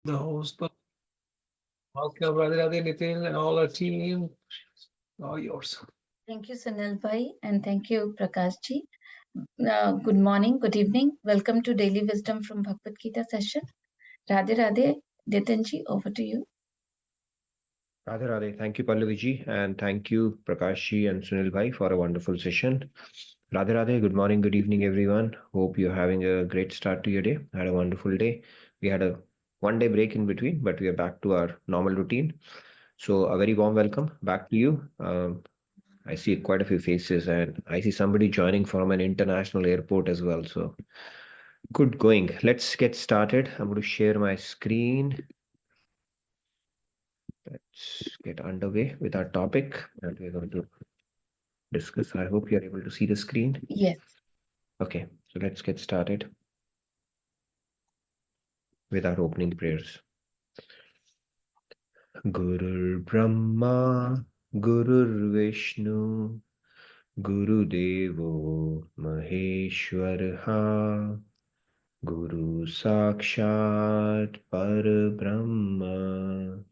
the host. Welcome, Radhe Nitin and all our team. All yours. Thank you, Sunil Bhai, and thank you, Prakash ji. Good morning, good evening. Welcome to Daily Wisdom from Bhagavad Gita session. Radhe Radhe, Nitin ji, over to you. Radhe Radhe. Thank you, Pallaviji, and thank you, Prakashji and Sunil Bhai, for a wonderful session. Radhe Radhe. Good morning, good evening, everyone. Hope you're having a great start to your day. Had a wonderful day. We had a 1 day break in between, but we are back to our normal routine. So, a very warm welcome back to you. I see quite a few faces, and I see somebody joining from an international airport as well. So, good going. Let's get started. I'm going to share my screen. Let's get underway with our topic, and we're going to discuss. I hope you're able to see the screen. Yes. Okay, so let's get started with our opening prayers. Gurur Brahma, Gurur Vishnu, Guru Devo Maheshwaraha, Guru Sakshat Parabrahma,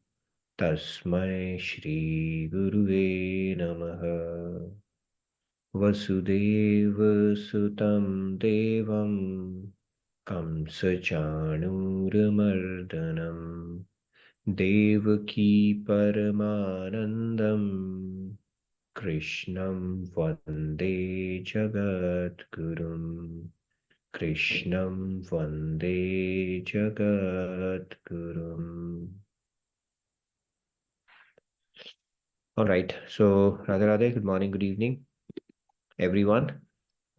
Tasmai Shri Guruve Namaha. Vasudeva Sutam Devam Kamsachanuramardanam Devaki Paramanandam Krishnam Vande Jagadgurum Krishnam Vande Jagadgurum. All right, so Radhe Radhe, good morning, good evening, everyone.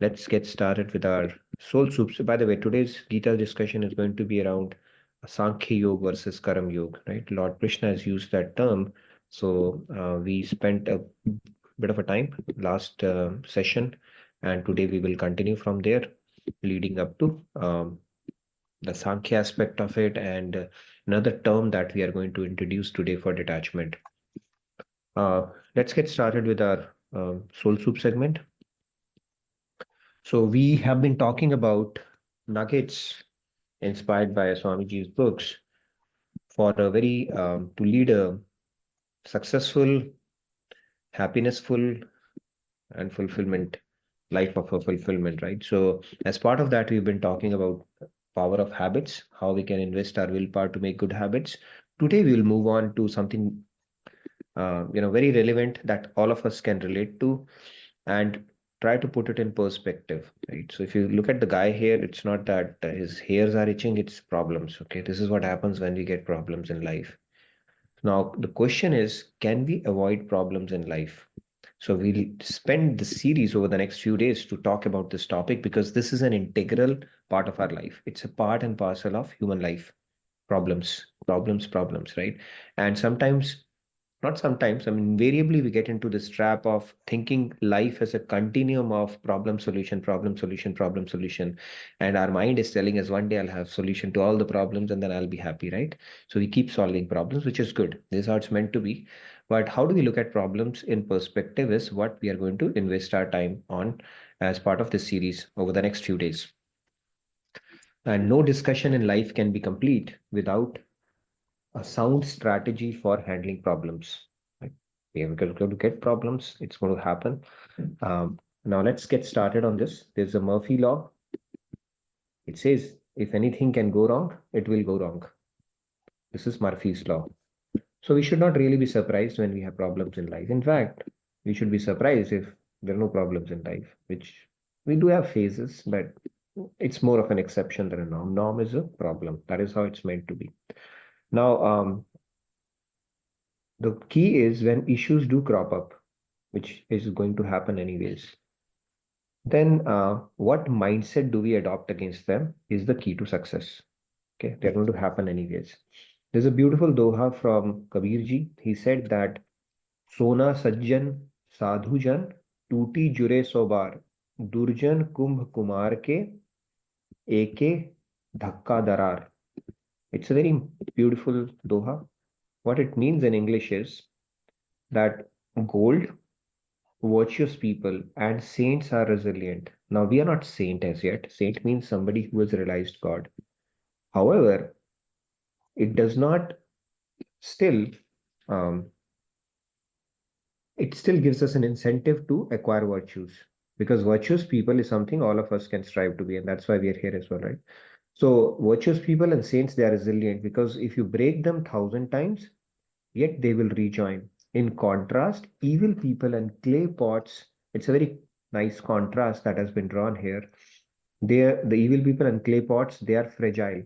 Let's get started with our soul soup. So, by the way, today's Gita discussion is going to be around Sankhya Yoga versus Karam Yoga, right? Lord Krishna has used that term. So, we spent a bit of a time last session, and today we will continue from there, leading up to the Sankhya aspect of it and another term that we are going to introduce today for detachment. Let's get started with our soul soup segment. So we have been talking about nuggets inspired by Swamiji's books for a very to lead a successful, happinessful, and fulfillment life of a fulfillment, right? So as part of that, we've been talking about power of habits, how we can invest our willpower to make good habits. Today we will move on to something very relevant that all of us can relate to, and try to put it in perspective, right? So if you look at the guy here, it's not that his hairs are itching, it's problems. Okay, this is what happens when we get problems in life. Now the question is, can we avoid problems in life? So we'll spend the series over the next few days to talk about this topic, because this is an integral part of our life. It's a part and parcel of human life. Problems, right? And sometimes, not sometimes, I mean, invariably we get into this trap of thinking life as a continuum of problem, solution, problem, solution, problem, solution. And our mind is telling us one day I'll have solution to all the problems and then I'll be happy, right? So we keep solving problems, which is good. This is how it's meant to be. But how do we look at problems in perspective is what we are going to invest our time on as part of this series over the next few days. And no discussion in life can be complete without a sound strategy for handling problems. Right? We are going to get problems. It's going to happen. Now let's get started on this. There's a Murphy law. It says if anything can go wrong, it will go wrong. This is Murphy's law. So we should not really be surprised when we have problems in life. In fact, we should be surprised if there are no problems in life, which we do have phases, but it's more of an exception than a norm. Norm is a problem. That is how it's meant to be. Now, the key is when issues do crop up, which is going to happen anyways, then what mindset do we adopt against them is the key to success. Okay, they're going to happen anyways. There's a beautiful doha from Kabirji. He said that Sona Sajjan Sadhujan Tuti Jure Sobar Durjan Kumbh Kumar ke Eke Dhakka Darar. It's a very beautiful doha. What it means in English is that gold, virtuous people, and saints are resilient. Now, we are not saint as yet. Saint means somebody who has realized God. However, it does not still, um, it still gives us an incentive to acquire virtues, because virtuous people is something all of us can strive to be, and that's why we are here as well, right? So virtuous people and saints, they are resilient because if you break them 1,000 times, yet they will rejoin. In contrast, evil people and clay pots, it's a very nice contrast that has been drawn here. The evil people and clay pots, they are fragile.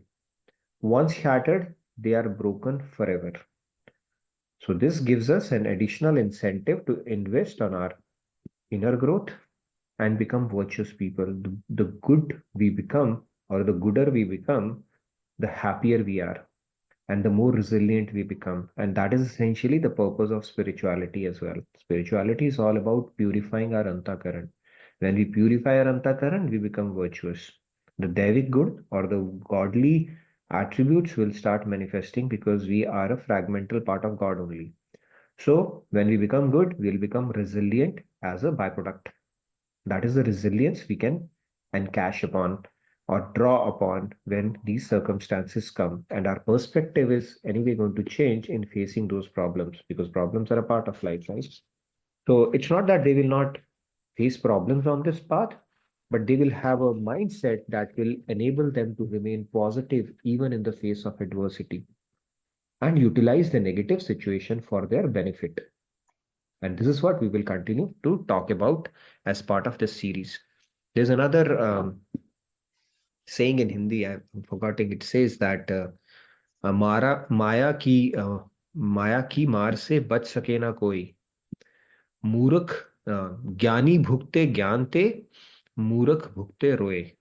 Once shattered, they are broken forever. So this gives us an additional incentive to invest on our inner growth and become virtuous people. The good we become, or the gooder we become, the happier we are and the more resilient we become. And that is essentially the purpose of spirituality as well. Spirituality is all about purifying our antakaran. When we purify our antakaran, we become virtuous. The Devic good or the godly attributes will start manifesting because we are a fragmental part of God only. So when we become good, we'll become resilient as a byproduct. That is the resilience we can encash upon or draw upon when these circumstances come. And our perspective is anyway going to change in facing those problems because problems are a part of life, right? So it's not that they will not face problems on this path, but they will have a mindset that will enable them to remain positive even in the face of adversity and utilize the negative situation for their benefit. And this is what we will continue to talk about as part of this series. There's another saying in Hindi, I'm forgetting, it says that मारा माया की मार से बच सके ना कोई मूर्ख ज्ञानी भुगते ज्ञान ते मूर्ख भुगते रोए.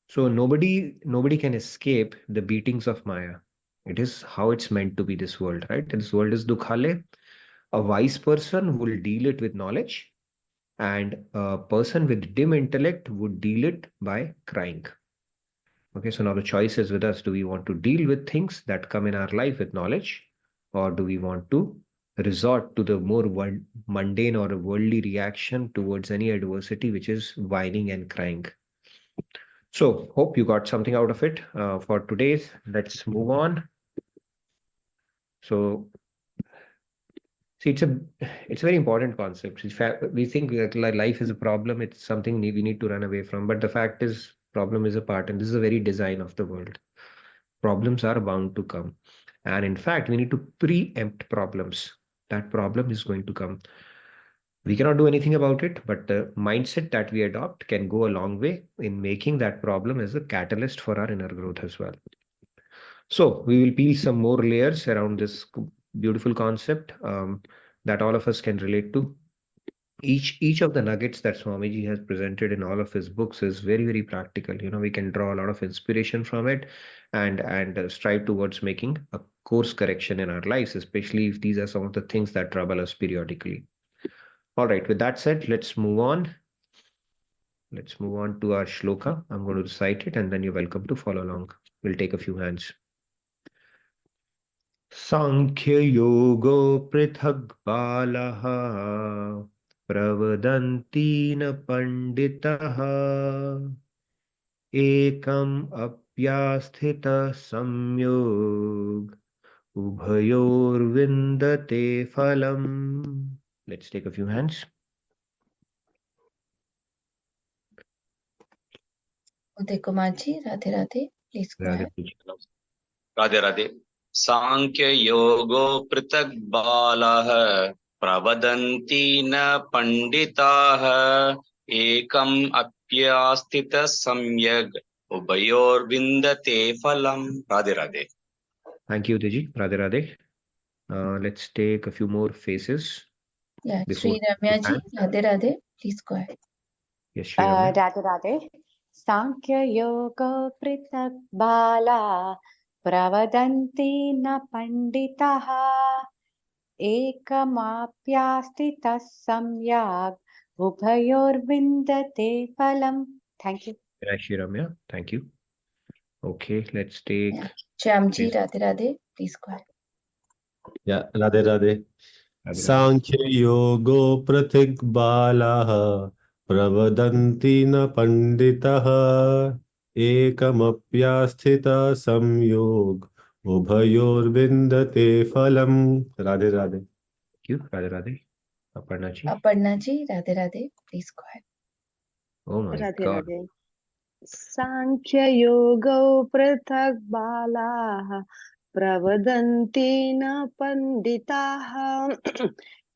So nobody can escape the beatings of Maya. It is how it's meant to be, this world, right? This world is dukhale. A wise person will deal it with knowledge, and a person with dim intellect would deal it by crying. Okay, so now the choice is with us. Do we want to deal with things that come in our life with knowledge, or do we want to resort to the more mundane or a worldly reaction towards any adversity, which is whining and crying? So, hope you got something out of it. For today's, let's move on. So, see, it's a very important concept. We think that life is a problem. It's something we need to run away from. But the fact is, problem is a part, and this is the very design of the world. Problems are bound to come, and in fact, we need to preempt problems. That problem is going to come. We cannot do anything about it, but the mindset that we adopt can go a long way in making that problem as a catalyst for our inner growth as well. So we will peel some more layers around this beautiful concept that all of us can relate to. Each of the nuggets that Swamiji has presented in all of his books is very, very practical. We can draw a lot of inspiration from it and strive towards making a course correction in our lives, especially if these are some of the things that trouble us periodically. All right, with that said, let's move on. Let's move on to our shloka. I'm going to recite it and then you're welcome to follow along. We'll take a few hands. Sankhya yogo prithak balaha प्रवदन्ति न पंडितः एकम् अप्यास्थितः संयोग उभयोर्विन्दते फलम्. Let's take a few hands. Uday Kumar ji, Radhe Radhe, please go ahead. Radhe Radhe. सांख्य योगो पृथक बालः प्रवदन्ति न पंडिताः एकम् अप्यास्थित सम्यग् उभयोर्विन्दते फलम्. Radhe Radhe. Thank you, Teji. Radhe Radhe. Let's take a few more faces. Yeah, Before Sri Ramya ji, Radhe Radhe, please go ahead. Yes, Shri Ramya. Radhe Radhe. Sankhya Yoga Prithak Bala Pravadanti na Panditaha Ekamapyastita Samyag Ubhayor Vindate Phalam. Thank you. Right, Shri Ramya. Thank you. Okay, let's take. Yeah. Shyam ji, Radhe Radhe, please go ahead. Yeah, Radhe Radhe. Radhe Sankhya Yogo Pratik Balaha Pravadanti na Panditaha Ekamapyasthita Samyog उभयोर्विन्दते फलम्. Radhe Radhe. Thank you, Radhe Radhe. Aparna ji. Aparna ji, Radhe Radhe, please go ahead. Oh my Radhe God. Radhe साङ्ख्ययोगौ पृथक् बालाः प्रवदन्ति न पण्डिताः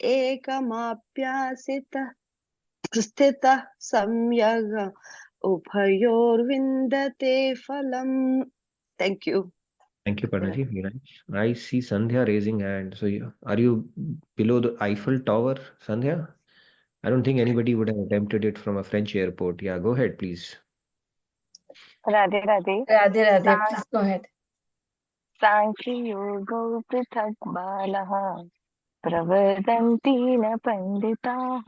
एकमाप्यासितः स्थितः सम्यग् उभयोर्विन्दते फलम्. Thank you. Thank you, Aparna ji. Very nice. I see Sandhya raising hand. So are you below the Eiffel Tower, Sandhya? I don't think anybody would have attempted it from a French airport. Yeah, go ahead, please. Radhe Radhe Radhe Radhe, सा- please go ahead. साङ्ख्ययोगौ पृथक् बालः प्रवदन्ति न पण्डिताः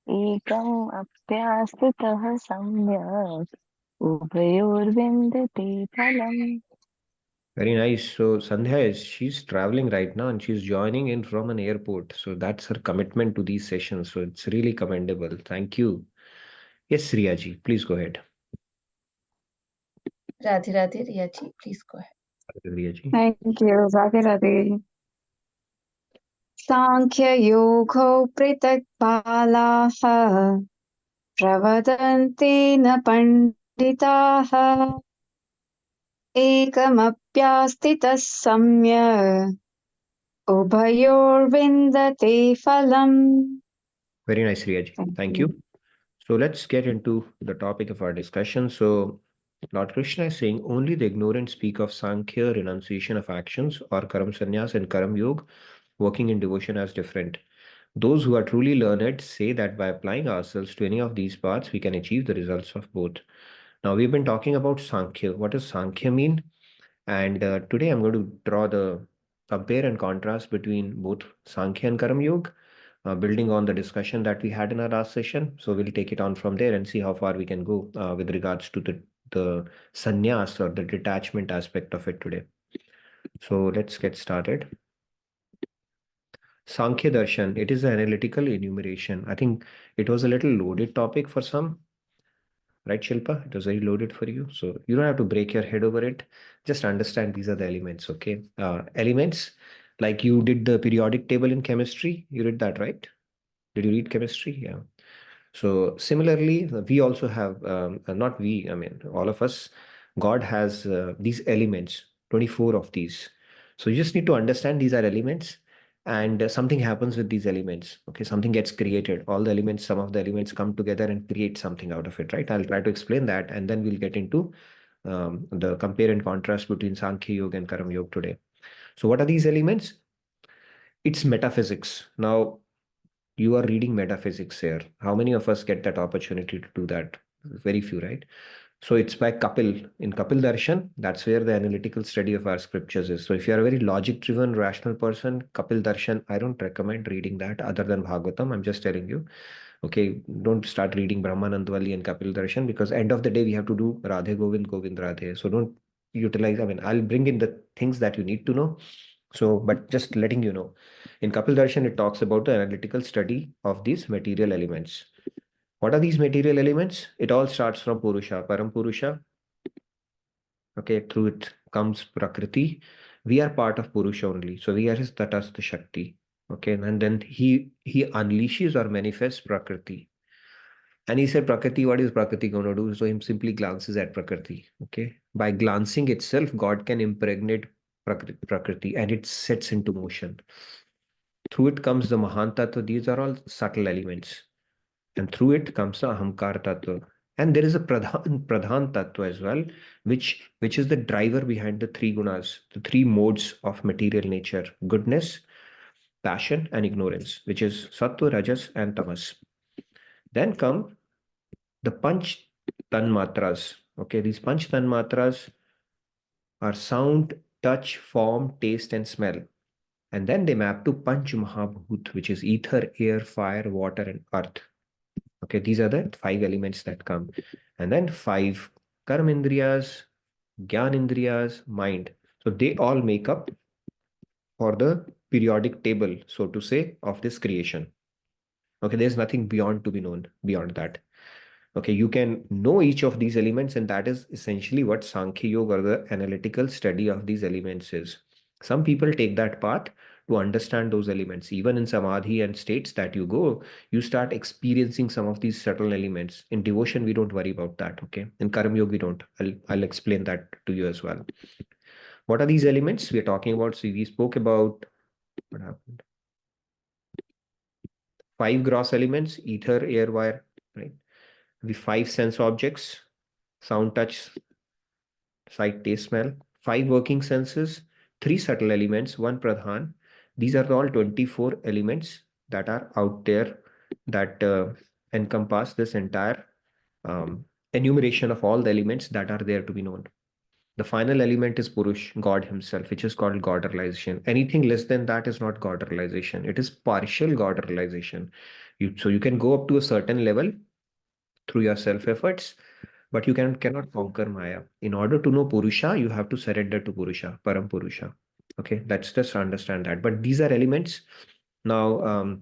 एकम् अप्यास्थितः सम्यक् उभयोर्विन्दते फलम्. Very nice. So Sandhya she's traveling right now and she's joining in from an airport. So that's her commitment to these sessions. So it's really commendable. Thank you. Yes, Riya ji, please go ahead. Radhe Radhe, Riya ji, please go ahead. Riya ji. Thank you. Radhe Radhe. Sankhya-yogo pritak-balaha प्रवदन्ति न पण्डिताः एकमप्यास्थितः सम्यक् उभयोर्विन्दते फलम्. Very nice, Riya ji. Thank you. So let's get into the topic of our discussion. So Lord Krishna is saying only the ignorant speak of Sankhya, renunciation of actions, or Karam Sannyas and Karam Yoga, working in devotion as different. Those who are truly learned say that by applying ourselves to any of these paths, we can achieve the results of both. Now, we've been talking about Sankhya. What does Sankhya mean? And today I'm going to draw the compare and contrast between both Sankhya and Karam Yoga, building on the discussion that we had in our last session. So we'll take it on from there and see how far we can go with regards to the sannyas or the detachment aspect of it today. So let's get started. Sankhya Darshan, it is an analytical enumeration. I think it was a little loaded topic for some, right, Shilpa? It was very loaded for you. So you don't have to break your head over it. Just understand these are the elements, okay? Elements, like you did the periodic table in chemistry. You did that, right? Did you read chemistry? Yeah. So similarly, we also have, not we, I mean, all of us, God has these elements, 24 of these. So you just need to understand these are elements and something happens with these elements. Okay, something gets created. All the elements, some of the elements come together and create something out of it, right? I'll try to explain that and then we'll get into the compare and contrast between Sankhya Yoga and Karam Yoga today. So what are these elements? It's metaphysics. Now, you are reading metaphysics here. How many of us get that opportunity to do that? Very few, right? So it's by Kapil. In Kapil Darshan, that's where the analytical study of our scriptures is. So if you are a very logic-driven, rational person, Kapil Darshan, I don't recommend reading that other than Bhagavatam. I'm just telling you. Okay, don't start reading Brahmanandwali and Kapil Darshan because end of the day, we have to do Radhe Govind, Govind Radhe. So don't utilize, I mean, I'll bring in the things that you need to know. So, but just letting you know, in Kapil Darshan, it talks about the analytical study of these material elements. What are these material elements? It all starts from Purusha, Param Purusha. Okay, through it comes Prakriti. We are part of Purusha only. So we are his Tatastha Shakti. Okay, and then he unleashes or manifests Prakriti. And he said, Prakriti, what is Prakriti going to do? So he simply glances at Prakriti. Okay, by glancing itself, God can impregnate Prakriti and it sets into motion. Through it comes the Mahan Tattva. These are all subtle elements. And through it comes the Ahamkar Tattva. And there is a Pradhan Tattva as well, which is the driver behind the three gunas, the three modes of material nature: goodness, passion, and ignorance, which is Sattva, Rajas, and Tamas. Then come the Panch Tanmatras. Okay, these Panch Tanmatras are sound, touch, form, taste, and smell. And then they map to Panch Mahabhut, which is ether, air, fire, water, and earth. Okay, these are the 5 elements that come. And then 5 Karmendriyas, Gyanendriyas, mind. So they all make up for the periodic table, so to say, of this creation. Okay, there's nothing beyond to be known beyond that. Okay, you can know each of these elements, and that is essentially what Sankhya Yoga, or the analytical study of these elements, is. Some people take that path to understand those elements. Even in samadhi and states that you go, you start experiencing some of these subtle elements. In devotion, we don't worry about that. Okay, in Karma Yoga, we don't. I'll explain that to you as well. What are these elements we are talking about? So we spoke about what happened. 5 gross elements: ether, air, wire, right? The 5 sense objects: sound, touch, sight, taste, smell. 5 working senses, 3 subtle elements, 1 pradhan. These are all 24 elements that are out there that encompass this entire enumeration of all the elements that are there to be known. The final element is Purush, God himself, which is called God realization. Anything less than that is not God realization. It is partial God realization. So you can go up to a certain level through your self efforts, but you cannot conquer Maya. In order to know Purusha, you have to surrender to Purusha, Param Purusha. Okay, let's just understand that. But these are elements. Now,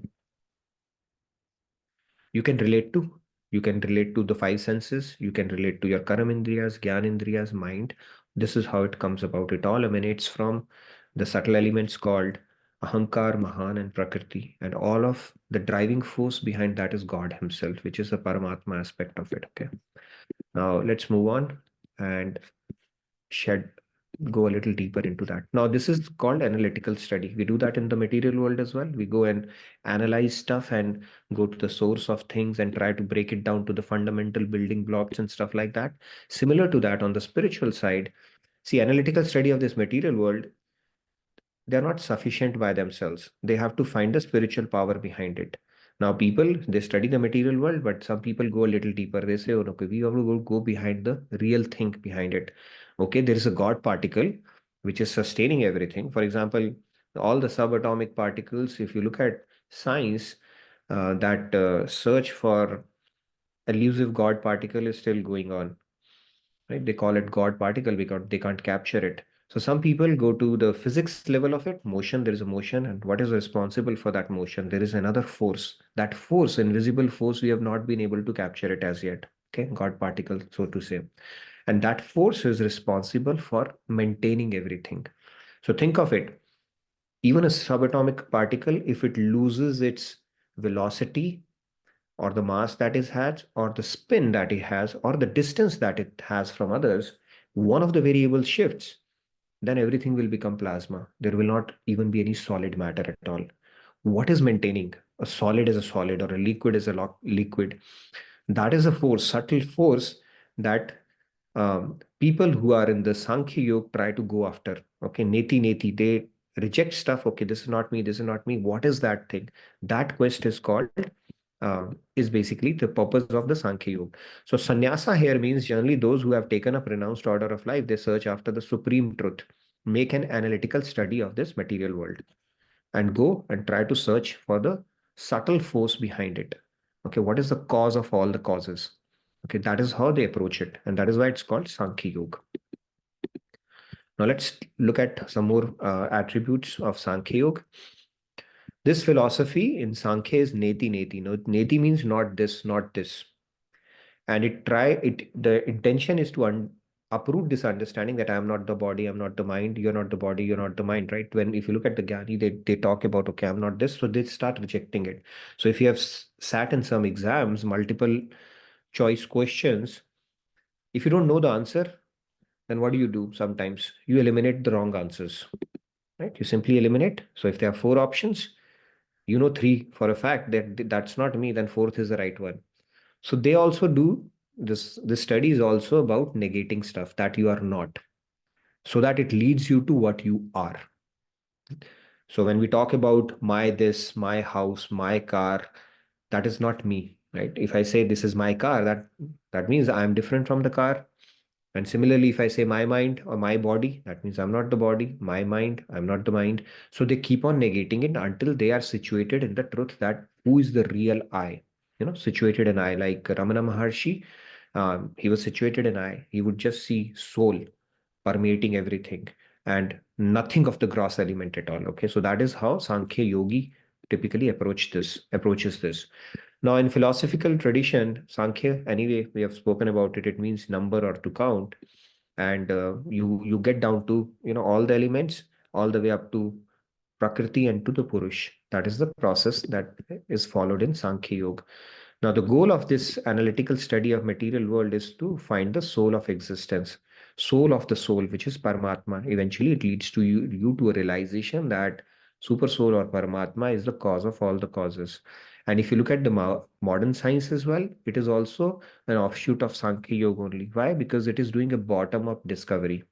you can relate to. You can relate to the 5 senses. You can relate to your Karam Indriyas, Gyan Indriyas, mind. This is how it comes about. It all emanates from the subtle elements called Ahankar, Mahan, and Prakriti. And all of the driving force behind that is God himself, which is the Paramatma aspect of it. Okay. Now let's move on and go a little deeper into that. Now, this is called analytical study. We do that in the material world as well. We go and analyze stuff and go to the source of things and try to break it down to the fundamental building blocks and stuff like that. Similar to that on the spiritual side, see, analytical study of this material world, they're not sufficient by themselves. They have to find the spiritual power behind it. Now, people, they study the material world, but some people go a little deeper. They say, oh, okay, we have to go behind the real thing behind it. Okay, there is a God particle which is sustaining everything. For example, all the subatomic particles, if you look at science, that search for elusive God particle is still going on. Right? They call it God particle because they can't capture it. So some people go to the physics level of it. Motion, there is a motion, and what is responsible for that motion? There is another force. That force, invisible force, we have not been able to capture it as yet. Okay, God particle, so to say. And that force is responsible for maintaining everything. So think of it. Even a subatomic particle, if it loses its velocity, or the mass that it has, or the spin that it has, or the distance that it has from others, one of the variables shifts, then everything will become plasma. There will not even be any solid matter at all. What is maintaining? A solid is a solid, or a liquid is a liquid. That is a force, subtle force that people who are in the Sankhya Yoga try to go after. Okay, neti neti, they reject stuff. Okay, this is not me, this is not me. What is that thing? That quest is basically the purpose of the Sankhya Yoga. So sannyasa here means generally those who have taken a pronounced order of life, they search after the supreme truth, make an analytical study of this material world, and go and try to search for the subtle force behind it. Okay, what is the cause of all the causes? Okay, that is how they approach it, and that is why it's called Sankhya Yoga. Now let's look at some more attributes of Sankhya Yoga. This philosophy in Sankhya is neti neti. No, neti means not this, not this. And the intention is to uproot this understanding that I am not the body, I'm not the mind, you're not the body, you're not the mind, right? When if you look at the Gyani, they talk about, okay, I'm not this, so they start rejecting it. So if you have sat in some exams, multiple choice questions, if you don't know the answer, then what do? Sometimes you eliminate the wrong answers, right? You simply eliminate. So if there are 4 options, you know 3 for a fact that that's not me, then 4th is the right one. So they also do this. This study is also about negating stuff that you are not, so that it leads you to what you are. So when we talk about my this, my house, my car, that is not me, right? If I say this is my car, that means I am different from the car. And similarly, if I say my mind or my body, that means I'm not the body, my mind, I'm not the mind. So they keep on negating it until they are situated in the truth that who is the real I, situated in I. Like Ramana Maharshi, he was situated in I. He would just see soul permeating everything and nothing of the gross element at all. Okay, so that is how Sankhya Yogi typically approaches this. Now, in philosophical tradition, Sankhya, anyway, we have spoken about it. It means number or to count, and you get down to all the elements, all the way up to Prakriti and to the Purush. That is the process that is followed in Sankhya Yoga. Now, the goal of this analytical study of material world is to find the soul of existence, soul of the soul, which is Paramatma. Eventually, it leads to you to a realization that super soul or Paramatma is the cause of all the causes. And if you look at the modern science as well, it is also an offshoot of Sankhya Yoga only. Why? Because it is doing a bottom-up discovery.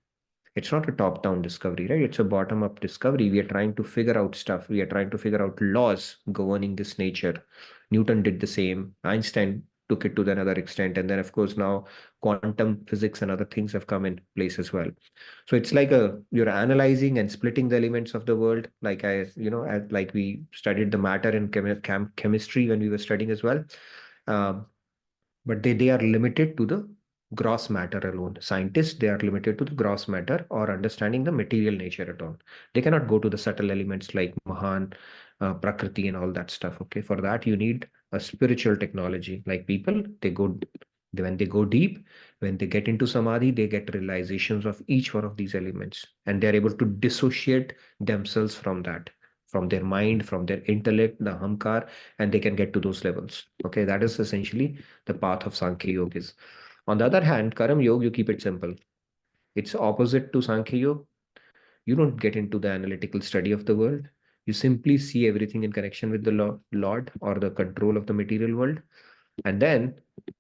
It's not a top-down discovery, right? It's a bottom-up discovery. We are trying to figure out stuff. We are trying to figure out laws governing this nature. Newton did the same. Einstein took it to another extent. And then, of course, now quantum physics and other things have come in place as well. So it's like you're analyzing and splitting the elements of the world, like like we studied the matter in chemistry when we were studying as well. Um, but they are limited to the gross matter alone. Scientists, they are limited to the gross matter or understanding the material nature at all. They cannot go to the subtle elements like Mahan, Prakriti and all that stuff. Okay, for that you need a spiritual technology. Like people, when they go deep, when they get into samadhi, they get realizations of each one of these elements, and they're able to dissociate themselves from that, from their mind, from their intellect, the ahamkar, and they can get to those levels. Okay, that is essentially the path of Sankhya Yoga is. On the other hand, Karam Yoga, you keep it simple. It's opposite to Sankhya Yoga. You don't get into the analytical study of the world. You simply see everything in connection with the Lord or the control of the material world. And then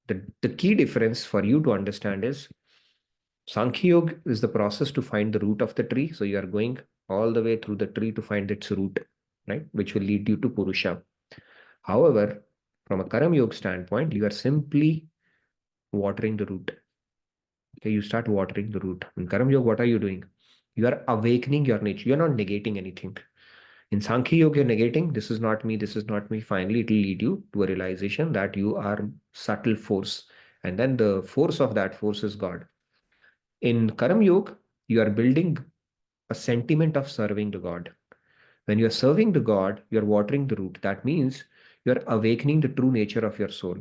the key difference for you to understand is Sankhya Yoga is the process to find the root of the tree. So you are going all the way through the tree to find its root, right? Which will lead you to Purusha. However, from a Karam Yoga standpoint, you are simply watering the root. Okay, you start watering the root. In Karam Yoga, what are you doing? You are awakening your nature. You're not negating anything. In Sankhya Yoga, you're negating, this is not me, this is not me. Finally, it will lead you to a realization that you are subtle force. And then the force of that force is God. In Karam Yoga, you are building a sentiment of serving the God. When you are serving the God, you are watering the root. That means you are awakening the true nature of your soul.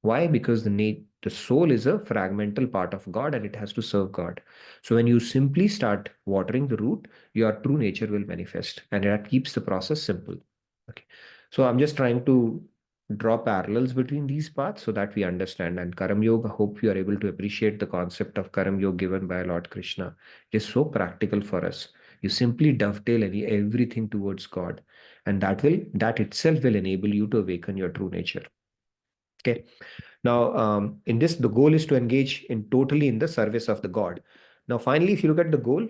Why? Because the soul is a fragmental part of God and it has to serve God. So when you simply start watering the root, your true nature will manifest, and that keeps the process simple. Okay. So I'm just trying to draw parallels between these paths so that we understand. And Karam Yoga, I hope you are able to appreciate the concept of Karam Yoga given by Lord Krishna. It is so practical for us. You simply dovetail everything towards God, and that itself will enable you to awaken your true nature. Okay. Now, in this, the goal is to engage totally in the service of the God. Now, finally, if you look at the goal,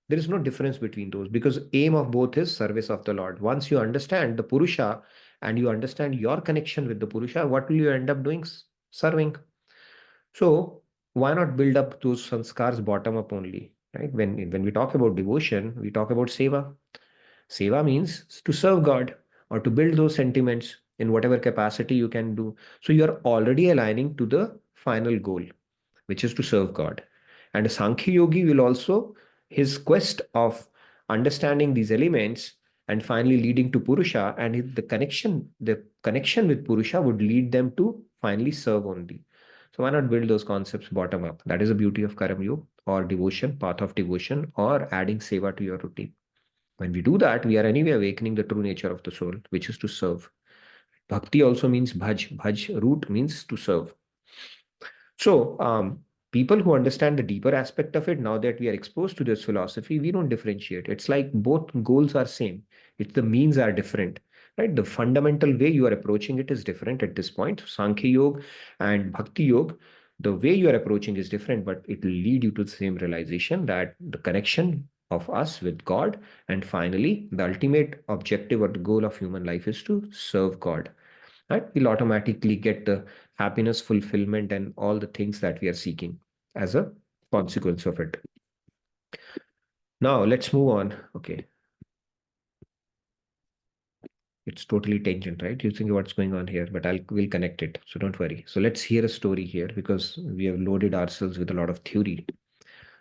there is no difference between those, because aim of both is service of the Lord. Once you understand the Purusha and you understand your connection with the Purusha, what will you end up doing? Serving. So why not build up those sanskars bottom up only, right? When we talk about devotion, we talk about seva. Seva means to serve God or to build those sentiments in whatever capacity you can do. So you are already aligning to the final goal, which is to serve God. And a Sankhya Yogi will also, his quest of understanding these elements and finally leading to Purusha, and the connection with Purusha would lead them to finally serve only. So why not build those concepts bottom up? That is the beauty of Karam Yoga or devotion, path of devotion, or adding seva to your routine. When we do that, we are anyway awakening the true nature of the soul, which is to serve. Bhakti also means bhaj. Bhaj root means to serve. So, people who understand the deeper aspect of it, now that we are exposed to this philosophy, we don't differentiate. It's like both goals are same. It's the means are different, right? The fundamental way you are approaching it is different at this point. Sankhya Yoga and Bhakti Yoga, the way you are approaching is different, but it will lead you to the same realization that the connection of us with God, and finally, the ultimate objective or the goal of human life is to serve God. Right? We'll automatically get the happiness, fulfillment, and all the things that we are seeking as a consequence of it. Now, let's move on. Okay. It's totally tangent, right? You think what's going on here, but we'll connect it. So don't worry. So let's hear a story here, because we have loaded ourselves with a lot of theory.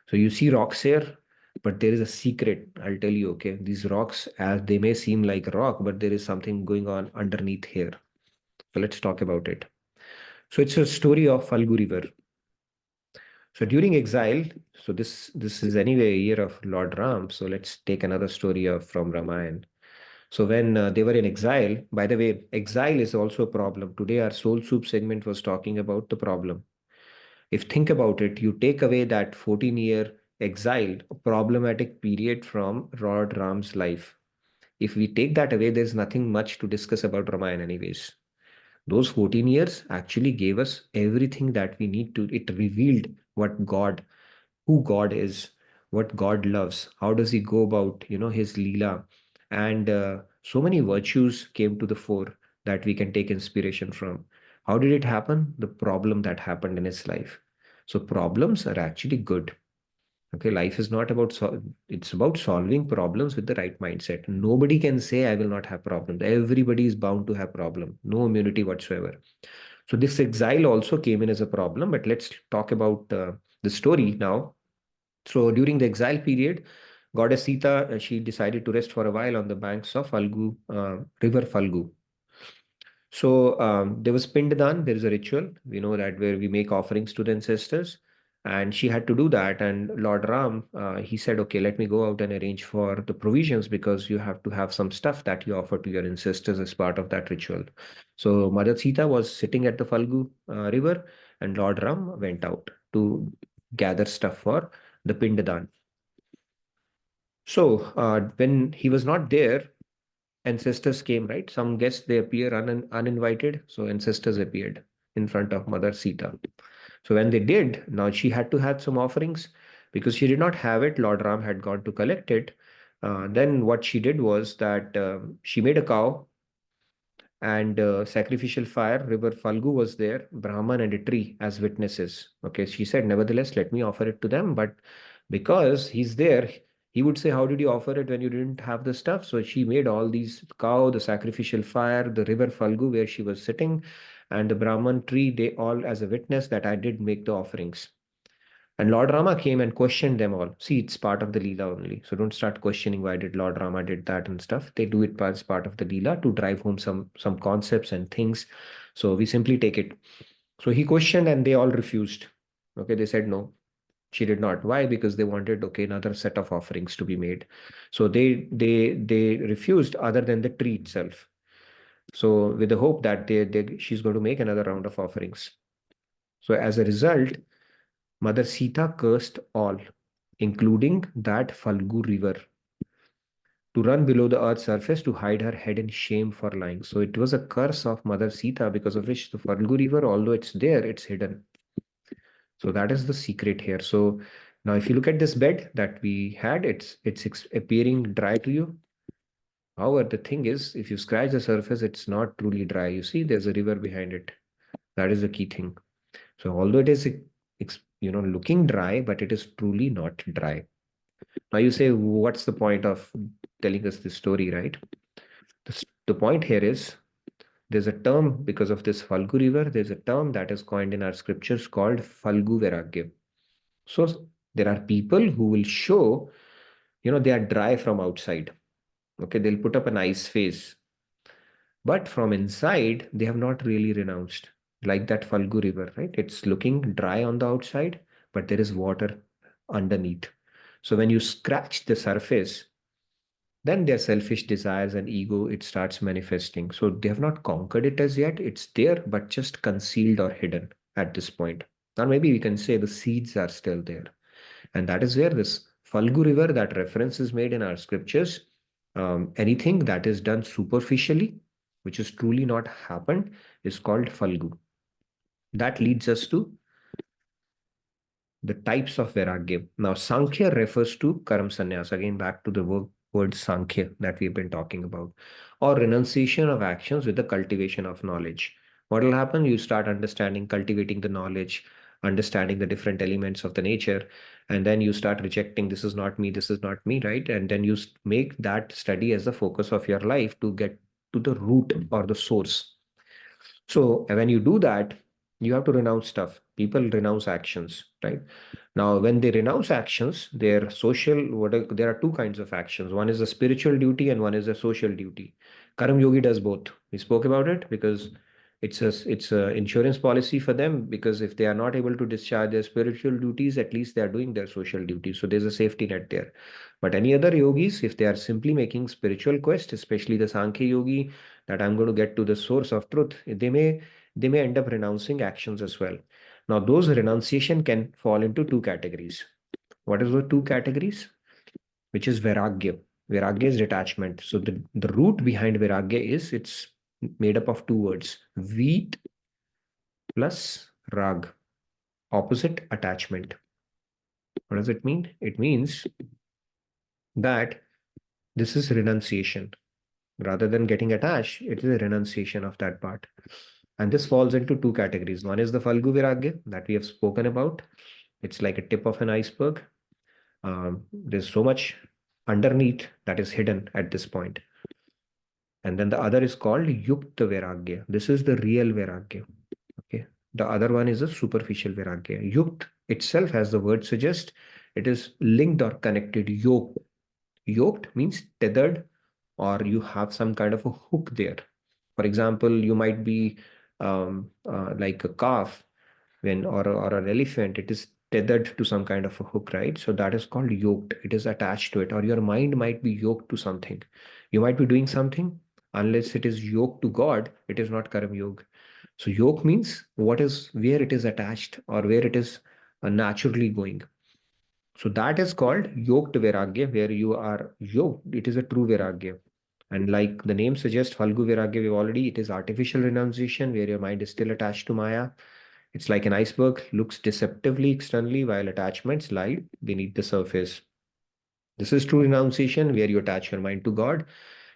So you see rocks here, but there is a secret. I'll tell you, okay? These rocks, as they may seem like a rock, but there is something going on underneath here. So let's talk about it. So it's a story of Falgu River. So during exile, so this is anyway a year of Lord Ram. So let's take another story from Ramayana. So when they were in exile, by the way, exile is also a problem. Today our Soul Soup segment was talking about the problem. If think about it, you take away that 14-year exile, problematic period from Lord Ram's life. If we take that away, there's nothing much to discuss about Ramayana anyways. Those 14 years actually gave us everything that we need to. It revealed who God is, what God loves, how does he go about, his Leela. And so many virtues came to the fore that we can take inspiration from. How did it happen? The problem that happened in his life. So problems are actually good. Okay, life is not about it's about solving problems with the right mindset. Nobody can say I will not have problems. Everybody is bound to have problem. No immunity whatsoever. So this exile also came in as a problem. But let's talk about the story now. So during the exile period, Goddess Sita, she decided to rest for a while on the banks of river Falgu. So there was Pindadan, there is a ritual, we know that, where we make offerings to the ancestors. And she had to do that. And Lord Ram, he said, okay, let me go out and arrange for the provisions because you have to have some stuff that you offer to your ancestors as part of that ritual. So Mother Sita was sitting at the Falgu river, and Lord Ram went out to gather stuff for the Pindadan. So when he was not there, ancestors came, right? Some guests, they appear uninvited. So ancestors appeared in front of Mother Sita. So when they did, now she had to have some offerings because she did not have it. Lord Ram had gone to collect it. Then what she did was that she made a cow and sacrificial fire. River Falgu was there, Brahman and a tree as witnesses. Okay, she said, nevertheless, let me offer it to them. But because he's there, he would say, how did you offer it when you didn't have the stuff? So she made all these cow, the sacrificial fire, the river Falgu where she was sitting, and the Brahman tree, they all as a witness that I did make the offerings. And Lord Rama came and questioned them all. See, it's part of the Leela only. So don't start questioning why did Lord Rama did that and stuff. They do it as part of the Leela to drive home some concepts and things. So we simply take it. So he questioned and they all refused. Okay, they said no. She did not. Why? Because they wanted, okay, another set of offerings to be made. So they refused other than the tree itself. So with the hope that she's going to make another round of offerings. So as a result, Mother Sita cursed all, including that Falgu river, to run below the earth's surface to hide her head in shame for lying. So it was a curse of Mother Sita because of which the Falgu river, although it's there, it's hidden. So that is the secret here. So now if you look at this bed that we had, it's appearing dry to you. However, the thing is, if you scratch the surface, it's not truly dry. You see, there's a river behind it. That is the key thing. So although it is, looking dry, but it is truly not dry. Now you say, what's the point of telling us this story, right? The point here is there's a term because of this Falgu river, there's a term that is coined in our scriptures called Falgu Vairagya. So there are people who will show, they are dry from outside. Okay, they'll put up a nice face. But from inside, they have not really renounced. Like that Falgu river, right? It's looking dry on the outside, but there is water underneath. So when you scratch the surface, then their selfish desires and ego, it starts manifesting. So they have not conquered it as yet. It's there, but just concealed or hidden at this point. Or maybe we can say the seeds are still there. And that is where this Falgu river, that reference is made in our scriptures. Anything that is done superficially, which is truly not happened, is called Falgu. That leads us to the types of Vairagya. Now, Sankhya refers to Karam Sannyas. Again, back to the word Sankhya that we've been talking about. Or renunciation of actions with the cultivation of knowledge. What will happen? You start understanding, cultivating the knowledge, understanding the different elements of the nature, and then you start rejecting, this is not me, right? And then you make that study as the focus of your life to get to the root or the source. So when you do that, you have to renounce stuff. People renounce actions, right? Now, when they renounce actions, their there are two kinds of actions. One is a spiritual duty and one is a social duty. Karam Yogi does both. We spoke about it because it's a insurance policy for them, because if they are not able to discharge their spiritual duties, at least they are doing their social duties. So there's a safety net there. But any other yogis, if they are simply making spiritual quest, especially the Sankhya yogi, that I'm going to get to the source of truth, they may end up renouncing actions as well. Now, those renunciation can fall into two categories. What is the two categories? Which is Vairagya. Vairagya is detachment. So the root behind Vairagya is, it's made up of two words: Veet plus Rag, opposite attachment. What does it mean? It means that this is renunciation. Rather than getting attached, it is a renunciation of that part. And this falls into two categories. One is the Falgu Vairagya that we have spoken about. It's like a tip of an iceberg. There's so much underneath that is hidden at this point. And then the other is called Yukta Vairagya. This is the real Vairagya. Okay. The other one is a superficial Vairagya. Yukt itself, as the word suggests, it is linked or connected. Yoked. Yoked means tethered, or you have some kind of a hook there. For example, you might be like a calf, or an elephant. It is tethered to some kind of a hook, right? So that is called yoked. It is attached to it. Or your mind might be yoked to something. You might be doing something. Unless it is yoked to God, it is not Karam Yoga. So yoke means where it is attached, or where it is naturally going. So that is called yoked Vairagya, where you are yoked. It is a true Vairagya. And like the name suggests, Falgu Vairagya, it is artificial renunciation, where your mind is still attached to Maya. It's like an iceberg, looks deceptively externally, while attachments lie beneath the surface. This is true renunciation, where you attach your mind to God,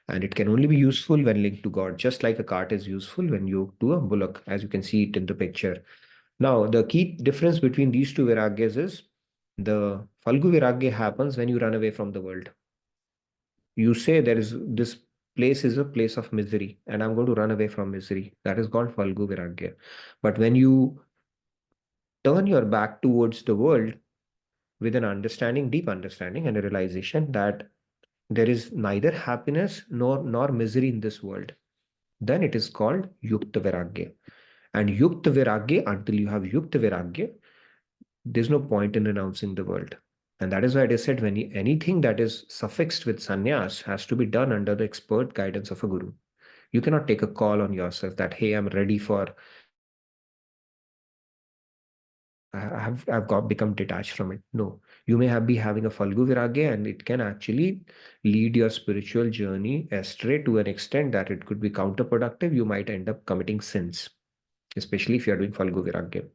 and it can only be useful when linked to God, just like a cart is useful when you to a bullock, as you can see it in the picture. Now, the key difference between these two Vairagyas is the Falgu Vairagya happens when you run away from the world. You say this place is a place of misery, and I'm going to run away from misery. That is called Falgu Vairagya. But when you turn your back towards the world with an understanding, deep understanding, and a realization that there is neither happiness nor misery in this world, then it is called Yukta Vairagya. And Yukta Vairagya, until you have Yukta Vairagya, there's no point in renouncing the world. And that is why it is said, anything that is suffixed with sannyas has to be done under the expert guidance of a guru. You cannot take a call on yourself that, hey, I'm ready for, I've become detached from it. No, you may be having a Falgu Vairagya, and it can actually lead your spiritual journey astray to an extent that it could be counterproductive. You might end up committing sins, especially if you are doing Falgu Vairagya.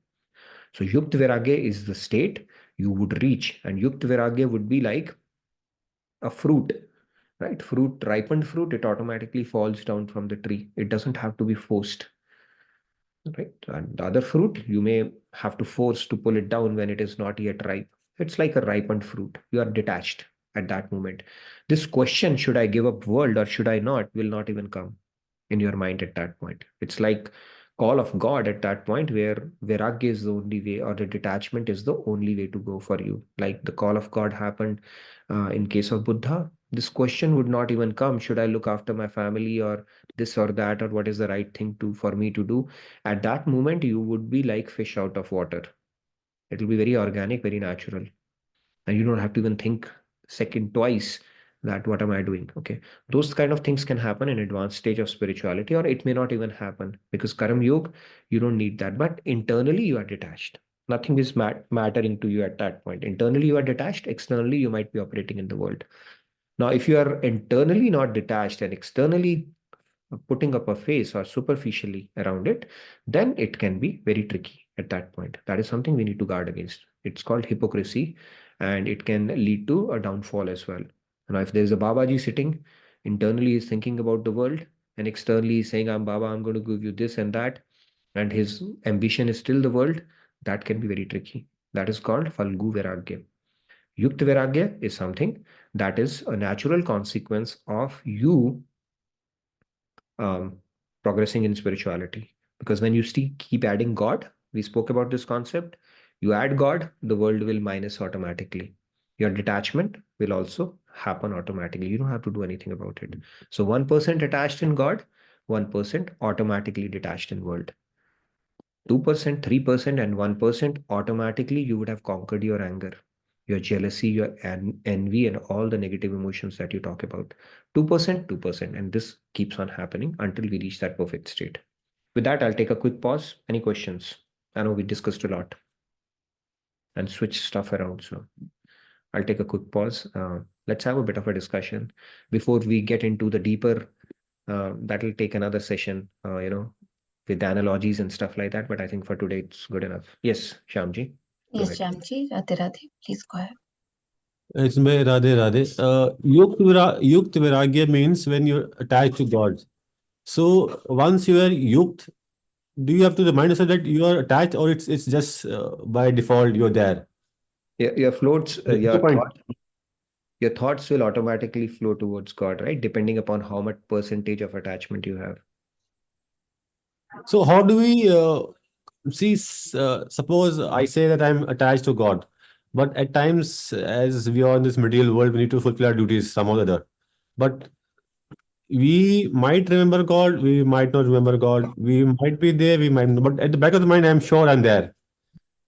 So Yukta Vairagya is the state you would reach, and Yukta Vairagya would be like a fruit, right? Ripened fruit, it automatically falls down from the tree. It doesn't have to be forced. Right. And the other fruit, you may have to force to pull it down when it is not yet ripe. It's like a ripened fruit. You are detached at that moment. This question, should I give up world or should I not, will not even come in your mind at that point. It's like call of God at that point, where Vairagya is the only way, or the detachment is the only way to go for you. Like the call of God happened in case of Buddha. This question would not even come, should I look after my family, or this or that, or what is the right thing for me to do. At that moment, you would be like fish out of water. It will be very organic, very natural, and you don't have to even think second twice that what am I doing. Okay, those kind of things can happen in advanced stage of spirituality, or it may not even happen, because Karam Yoga, you don't need that. But internally you are detached. Nothing is mattering to you at that point. Internally you are detached. Externally you might be operating in the world. Now, if you are internally not detached and externally putting up a face or superficially around it, then it can be very tricky at that point. That is something we need to guard against. It's called hypocrisy, and it can lead to a downfall as well. Now, if there's a Babaji sitting, internally he's thinking about the world, and externally he's saying, I'm Baba, I'm going to give you this and that, and his ambition is still the world, that can be very tricky. That is called Falgu Vairagya. Yukta Vairagya is something that is a natural consequence of you progressing in spirituality. Because when you keep adding God, we spoke about this concept, you add God, the world will minus automatically. Your detachment will also happen automatically. You don't have to do anything about it. So 1% attached in God 1% automatically detached in world. 2%, 3%, and 1% automatically you would have conquered your anger, your jealousy, your envy, and all the negative emotions that you talk about. 2%, 2%. And this keeps on happening until we reach that perfect state. With that, I'll take a quick pause. Any questions? I know we discussed a lot and switched stuff around. So I'll take a quick pause. Let's have a bit of a discussion before we get into the deeper. That'll take another session, with analogies and stuff like that. But I think for today, it's good enough. Yes, Shyamji. Go Yes, ahead. Shyamji, Radhe Radhe. Please go ahead. It's me, Radhe Radhe. Yukt Vairagya means when you're attached to God. So once you are yukt, do you have to remind yourself that you are attached, or it's just by default you're there? Your floats, That's the point. your thoughts will automatically flow towards God, right? Depending upon how much percentage of attachment you have. So how do we suppose I say that I'm attached to God, but at times, as we are in this material world, we need to fulfill our duties some or the other. But we might remember God, we might not remember God, we might be there, we might not, but at the back of the mind, I'm sure I'm there.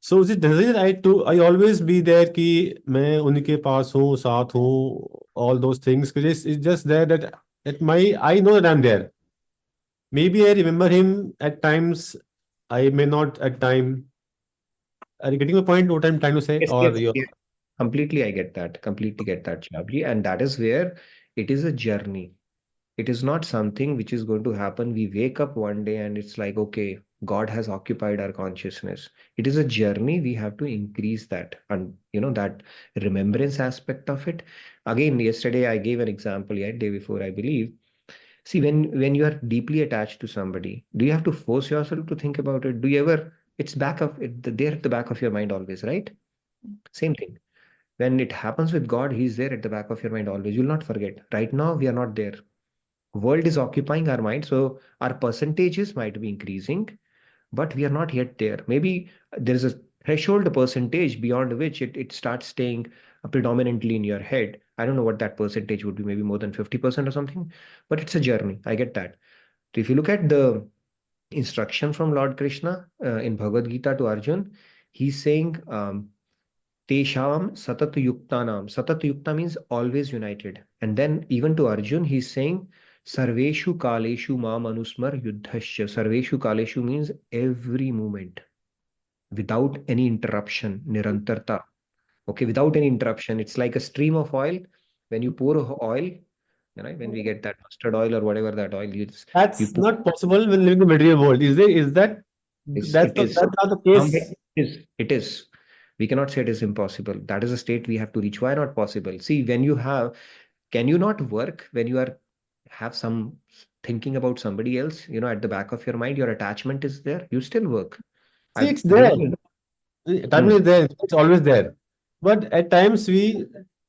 So is it necessary I always be there कि मैं उनके पास हूँ, साथ हूँ, all those things? Because it's just there that I know that I'm there. Maybe I remember him at times, I may not at time. Are you getting my point? What I'm trying to say? Yes, Or yes, you yes. Completely, I get that. Completely get that, Shabji. And that is where it is a journey. It is not something which is going to happen. We wake up one day and it's like, okay, God has occupied our consciousness. It is a journey. We have to increase that, and that remembrance aspect of it. Again, yesterday I gave an example, yeah, day before, I believe. See, when you are deeply attached to somebody, do you have to force yourself to think about it? Do you ever? It's back of it, there at the back of your mind always, right? Same thing. When it happens with God, He's there at the back of your mind always. You'll not forget. Right now, we are not there. World is occupying our mind, so our percentages might be increasing, but we are not yet there. Maybe there is a threshold percentage beyond which it starts staying predominantly in your head. I don't know what that percentage would be, maybe more than 50% or something, but it's a journey. I get that. So if you look at the instruction from Lord Krishna in Bhagavad Gita to Arjun, he's saying, Tesham satat yuktanam. Satat yukta means always united. And then even to Arjun, he's saying, Sarveshu kaleshu ma manusmar yuddhasya. Sarveshu kaleshu means every moment, without any interruption, nirantarta. Okay, without any interruption. It's like a stream of oil. When you pour oil, when we get that mustard oil or whatever that oil is, you that's pour. not possible when living in the material world. Is that It is. that's not the Somewhere case? it is. It is. We cannot say it is impossible. That is a state we have to reach. Why not possible? See, can you not work when you have some thinking about somebody else, at the back of your mind, your attachment is there, you still work. See, I've it's there. given. Time Hmm. is there. It's always there. But at times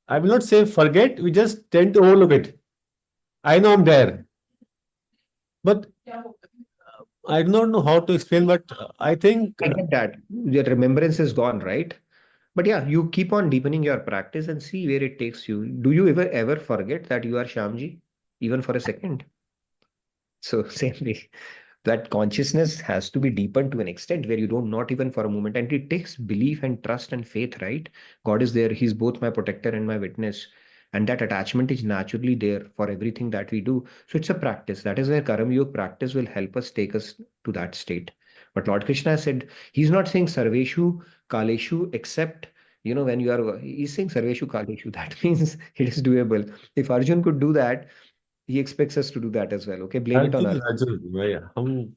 I will not say forget. We just tend to overlook it. I know I'm there, but I do not know how to explain. But I think I get that. Your remembrance is gone, right? But yeah, you keep on deepening your practice and see where it takes you. Do you ever forget that you are Shyamji, even for a second? So same way, that consciousness has to be deepened to an extent where you don't, not even for a moment. And it takes belief and trust and faith, right? God is there. He's both my protector and my witness. And that attachment is naturally there for everything that we do. So it's a practice. That is where Karam Yoga practice will help us take us to that state. But Lord Krishna said, he's not saying Sarveshu Kaleshu, except, when you are, he's saying Sarveshu Kaleshu. That means it is doable. If Arjun could do that, he expects us to do that as well. Okay, blame it on Arjun, Arjun.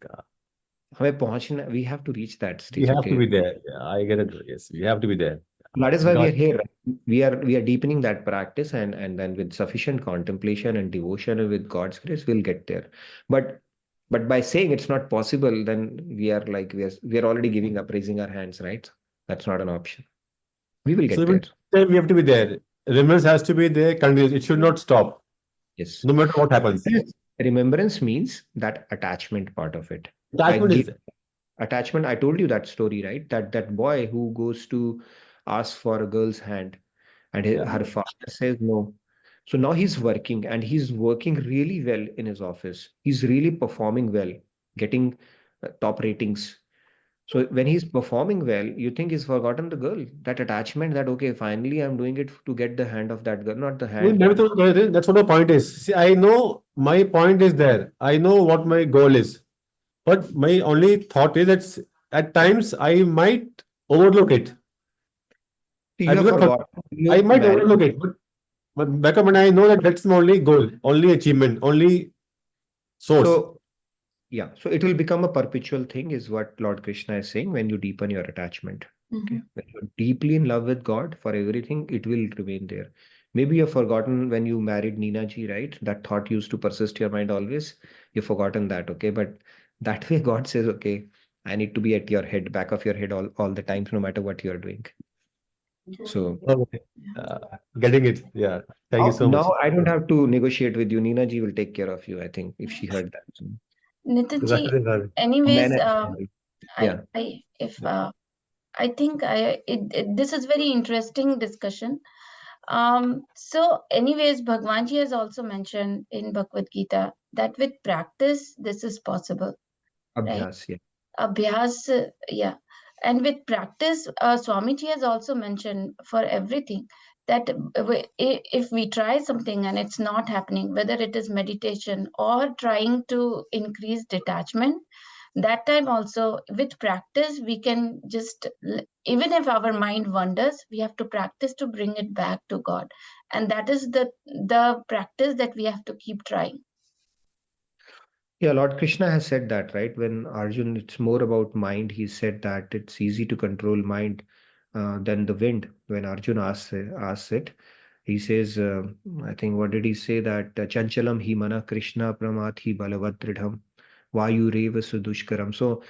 हमें पहुंचना, we have to reach that we stage. have to Okay, be there. Yeah, I get it. Yes, we have to be there. that is why we God, are here, right? We are deepening that practice, and then with sufficient contemplation and devotion and with God's grace we'll get there. But by saying it's not possible, then we are like we are already giving up, raising our hands, right? That's not an option. We will so get even there. time we have to be there. Remembrance has to be there. Continuous. It should not stop, Yes. no matter what happens. Remembrance means that attachment part of it. I Attachment is give there. attachment. I told you that story, right? That boy who goes to ask for a girl's hand, and Yeah. her father says no. So now he's working and he's working really well in his office. He's really performing well, getting top ratings. So when he's performing well, you think he's forgotten the girl, that attachment that, okay, finally I'm doing it to get the hand of that girl, not the Well, hand. never thought about it. That's what the point is. See, I know my point is there. I know what my goal is. But my only thought is that at times I might overlook it. I You do have not thought forgotten I you might married. overlook it, but back up and I know that that's my only goal, only achievement, only source. So yeah, so it will become a perpetual thing, is what Lord Krishna is saying when you deepen your attachment. Okay. Mhm. When you're deeply in love with God for everything, it will remain there. Maybe you've forgotten when you married Nina ji, right? That thought used to persist your mind always. You've forgotten that, okay? But that way God says, okay, I need to be at your head, back of your head all the time, no matter what you're doing. So Okay. Uh, Getting it. Yeah. Thank you so much. now I don't have to negotiate with you. Nina ji will take care of you, I think, if she heard that. So, Nitinji, Radhe Radhe. anyways, men and yeah. I think this is very interesting discussion. So anyways, Bhagwan ji has also mentioned in Bhagavad Gita that with practice, this is possible, right? Abhyas, yeah. Abhyas, yeah. And with practice, Swamiji has also mentioned for everything that if we try something and it's not happening, whether it is meditation or trying to increase detachment, that time also with practice, we can just, even if our mind wanders, we have to practice to bring it back to God. And that is the practice that we have to keep trying. Yeah, Lord Krishna has said that, right? When Arjun, it's more about mind. He said that it's easy to control mind than the wind. When Arjun asks it, he says, I think, what did he say? That Chanchalam hi mana Krishna pramathi balavadridham vayu reva sudushkaram. So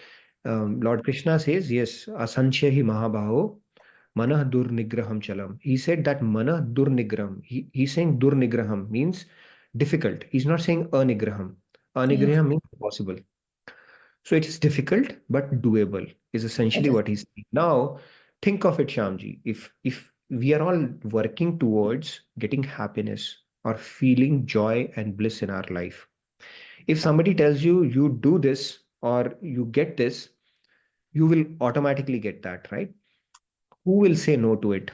Lord Krishna says, yes, asanchya hi mahabaho manah durnigraham chalam. He said that manah durnigraham. He's saying durnigraham means difficult. He's not saying anigraham. Yes, Anigraham means possible. So it is difficult but doable, is it essentially is. what he's saying. Now, think of it, Shyamji. If we are all working towards getting happiness or feeling joy and bliss in our life, if somebody tells you you do this or you get this, you will automatically get that, right? Who will say no to it?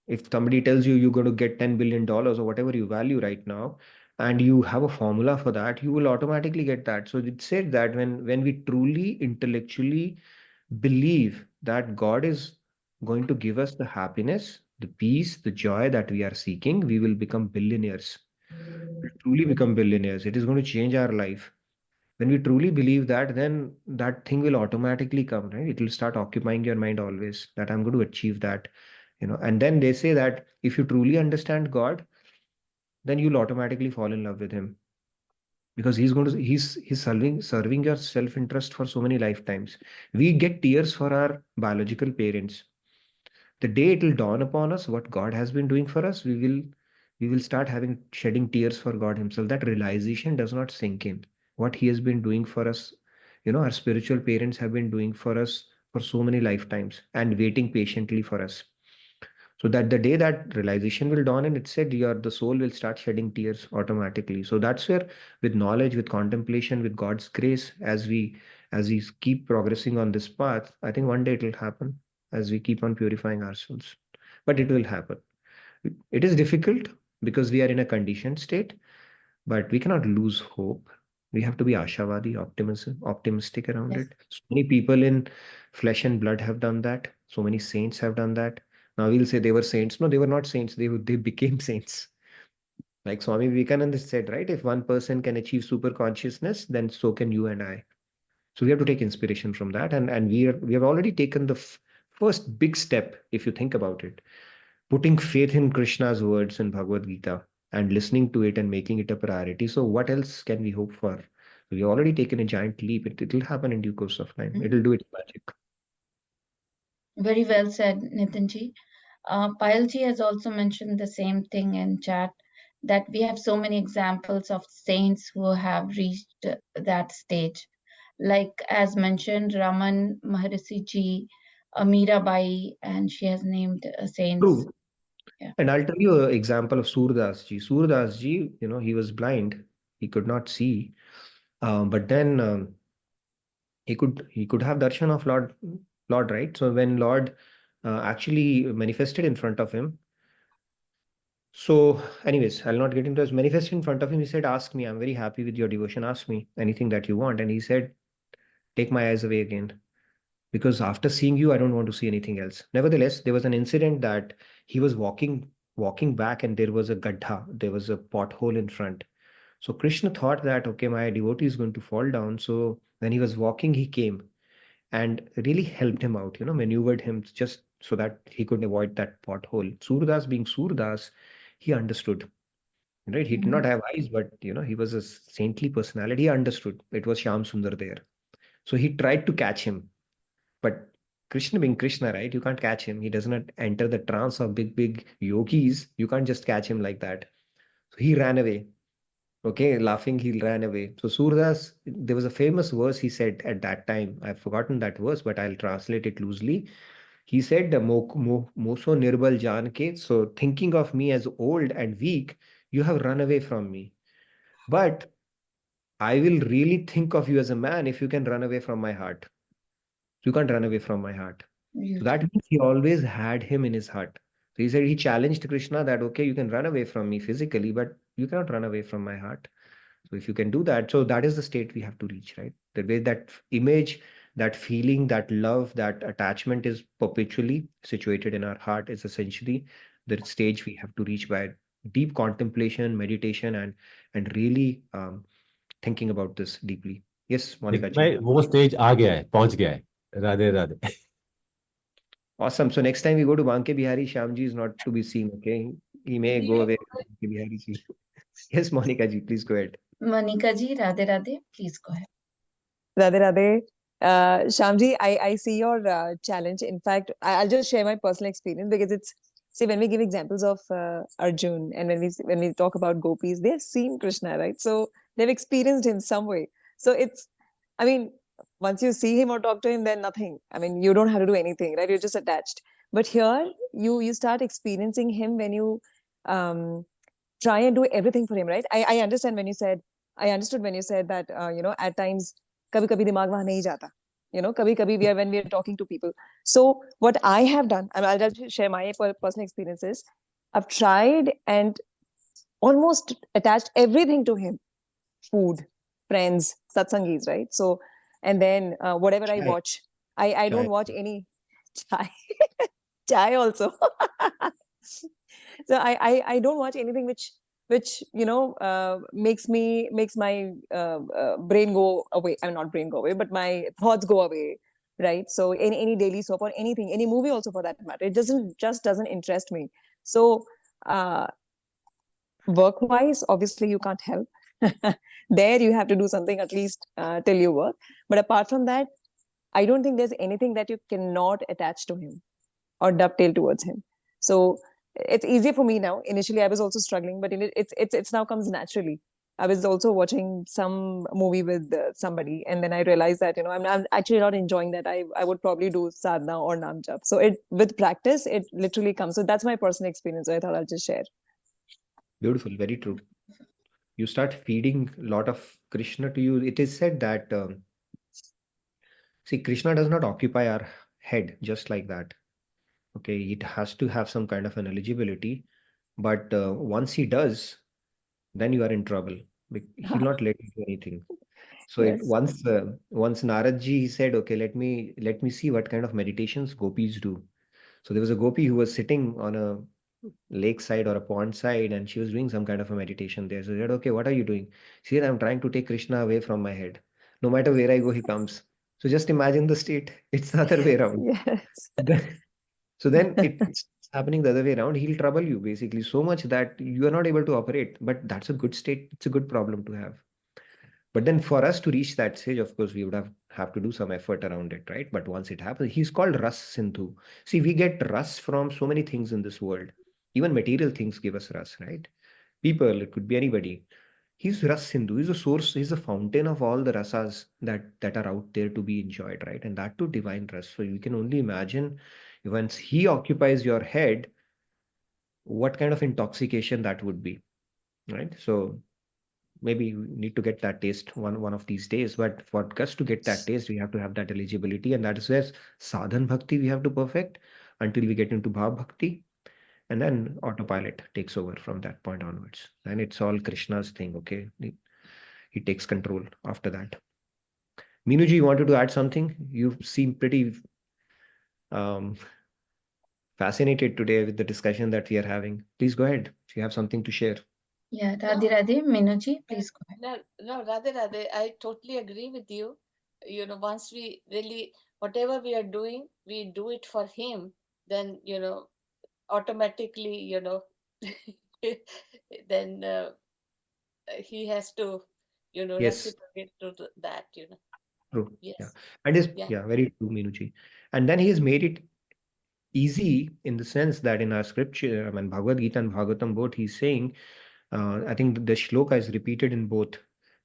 If somebody tells you you're going to get $10 billion or whatever you value right now, and you have a formula for that, you will automatically get that. So it said that when we truly intellectually believe that God is going to give us the happiness, the peace, the joy that we are seeking, we will become billionaires. We'll truly become billionaires. It is going to change our life. When we truly believe that, then that thing will automatically come, right? It will start occupying your mind always, that I'm going to achieve that, and then they say that if you truly understand God, then you'll automatically fall in love with him, because he's serving your self-interest for so many lifetimes. We get tears for our biological parents. The day it will dawn upon us what God has been doing for us, we will start having shedding tears for God himself. That realization does not sink in. What he has been doing for us, our spiritual parents have been doing for us for so many lifetimes and waiting patiently for us. So that the day that realization will dawn, and it said the soul will start shedding tears automatically. So that's where, with knowledge, with contemplation, with God's grace, as we keep progressing on this path, I think one day it will happen, as we keep on purifying ourselves. But it will happen. It is difficult because we are in a conditioned state, but we cannot lose hope. We have to be ashavadi, optimistic around Yes. it. So many people in flesh and blood have done that. So many saints have done that. Now we'll say they were saints. No, they were not saints. They became saints. Like Swami Vivekananda said, right? If one person can achieve super consciousness, then so can you and I. So we have to take inspiration from that, and we have already taken the first big step, if you think about it, putting faith in Krishna's words in Bhagavad Gita and listening to it and making it a priority. So what else can we hope for? We've already taken a giant leap. It will happen in due course of time. It will do its magic. Very well said, Nitinji. Payalji has also mentioned the same thing in chat, that we have so many examples of saints who have reached that stage. Like as mentioned, Raman Maharishi ji, Mirabai, and she has named saints. True. And I'll tell you an example of Surdas ji. Surdas ji, he was blind. He could not see. But then he could have darshan of Lord, right? So when Lord actually manifested in front of him. So, anyways, I'll not get into this. Manifested in front of him, he said, "Ask me. I'm very happy with your devotion. Ask me anything that you want." And he said, "Take my eyes away again, because after seeing you, I don't want to see anything else." Nevertheless, there was an incident that he was walking back, and there was a gaddha, there was a pothole in front. So Krishna thought that, okay, my devotee is going to fall down. So when he was walking, he came and really helped him out, maneuvered him just so that he could avoid that pothole. Surdas being Surdas, he understood, right? He did not have eyes, but he was a saintly personality. He understood it was Shyam Sundar there. So he tried to catch him, but Krishna being Krishna, right? You can't catch him. He does not enter the trance of big yogis. You can't just catch him like that. So he ran away. Okay, laughing, he ran away. So Surdas, there was a famous verse he said at that time. I've forgotten that verse, but I'll translate it loosely. He said, Moso nirbal jaan ke, so thinking of me as old and weak, you have run away from me. But I will really think of you as a man if you can run away from my heart. You can't run away from my heart. So that means he always had him in his heart. So he said he challenged Krishna that, okay, you can run away from me physically, but you cannot run away from my heart. So if you can do that, so that is the state we have to reach, right? The way that image, that feeling, that love, that attachment is perpetually situated in our heart is essentially the stage we have to reach by deep contemplation, meditation, and really thinking about this deeply. Yes, Monica लेकिन ji. भाई वो stage आ गया है, पहुंच गया है. Radhe Radhe. Awesome. So next time we go to Banke Bihari, Shyamji is not to be seen. Okay, he may go away. Banke Bihari ji. Yes, Monica ji, please go ahead. Monica ji, Radhe Radhe, please go ahead. Radhe Radhe. Shamji, I see your challenge. In fact, I'll just share my personal experience because it's, see, when we give examples of Arjun and when we talk about gopis, they've seen Krishna, right? So they've experienced him some way. So it's, I mean, once you see him or talk to him, then nothing. I mean, you don't have to do anything, right? You're just attached. But here, you start experiencing him when you try and do everything for him, right? I understand when you said, I understood when you said that, at times, kabhi kabhi dimag wahan nahi jata. Kabhi kabhi when we are talking to people. So what I have done, and I'll just share my personal experiences. I've tried and almost attached everything to him: food, friends, satsangis, right? So, and then whatever I Chai. watch, I don't Chai. watch any chai, chai also. So I don't watch anything which makes my brain go away. I'm not brain go away, but my thoughts go away, right? So any daily soap or anything, any movie also for that matter, it doesn't interest me. So work wise, obviously you can't help. There you have to do something at least till you work. But apart from that, I don't think there's anything that you cannot attach to him or dovetail towards him. So it's easier for me now. Initially, I was also struggling, but it's now comes naturally. I was also watching some movie with somebody, and then I realized that I'm actually not enjoying that. I would probably do sadhana or nam jap. So it with practice, it literally comes. So that's my personal experience. So I thought I'll just share. Beautiful, very true. You start feeding a lot of Krishna to you. It is said that, see, Krishna does not occupy our head just like that. Okay, it has to have some kind of an eligibility. But once he does, then you are in trouble. He'll not let you do anything. So it Yes. once Narad ji, he said, okay, let me see what kind of meditations gopis do. So there was a gopi who was sitting on a lakeside or a pond side, and she was doing some kind of a meditation there. So he said, okay, what are you doing? She said, I'm trying to take Krishna away from my head. No matter where I go, he comes. So just imagine the state. It's the other way around. Yes. So then it's happening the other way around. He'll trouble you basically so much that you are not able to operate. But that's a good state. It's a good problem to have. But then for us to reach that stage, of course, we would have to do some effort around it, right? But once it happens, he's called Ras Sindhu. See, we get Ras from so many things in this world. Even material things give us Ras, right? People, it could be anybody. He's Ras Sindhu. He's a source. He's a fountain of all the rasas that are out there to be enjoyed, right? And that too divine Ras. So you can only imagine once he occupies your head, what kind of intoxication that would be, right? So maybe we need to get that taste one of these days. But for us to get that taste, we have to have that eligibility, and that is where sadhan bhakti we have to perfect until we get into bhav bhakti, and then autopilot takes over from that point onwards. And it's all Krishna's thing, okay? He takes control after that. Meenuji, you wanted to add something? You seem pretty um, fascinated today with the discussion that we are having. Please go ahead if you have something to share. Yeah, Radhe Radhe, Meenuji, please go ahead. No, Radhe Radhe, I totally agree with you. You know, once we really, whatever we are doing, we do it for him, then, you know, automatically, you know, then he has to, you know, Yes, reciprocate to that, you know. true. Yes. Yeah. And is Yeah. very true, Meenuji. And then he has made it easy in the sense that in our scripture, I mean, Bhagavad Gita and Bhagavatam both, he's saying, I think the shloka is repeated in both,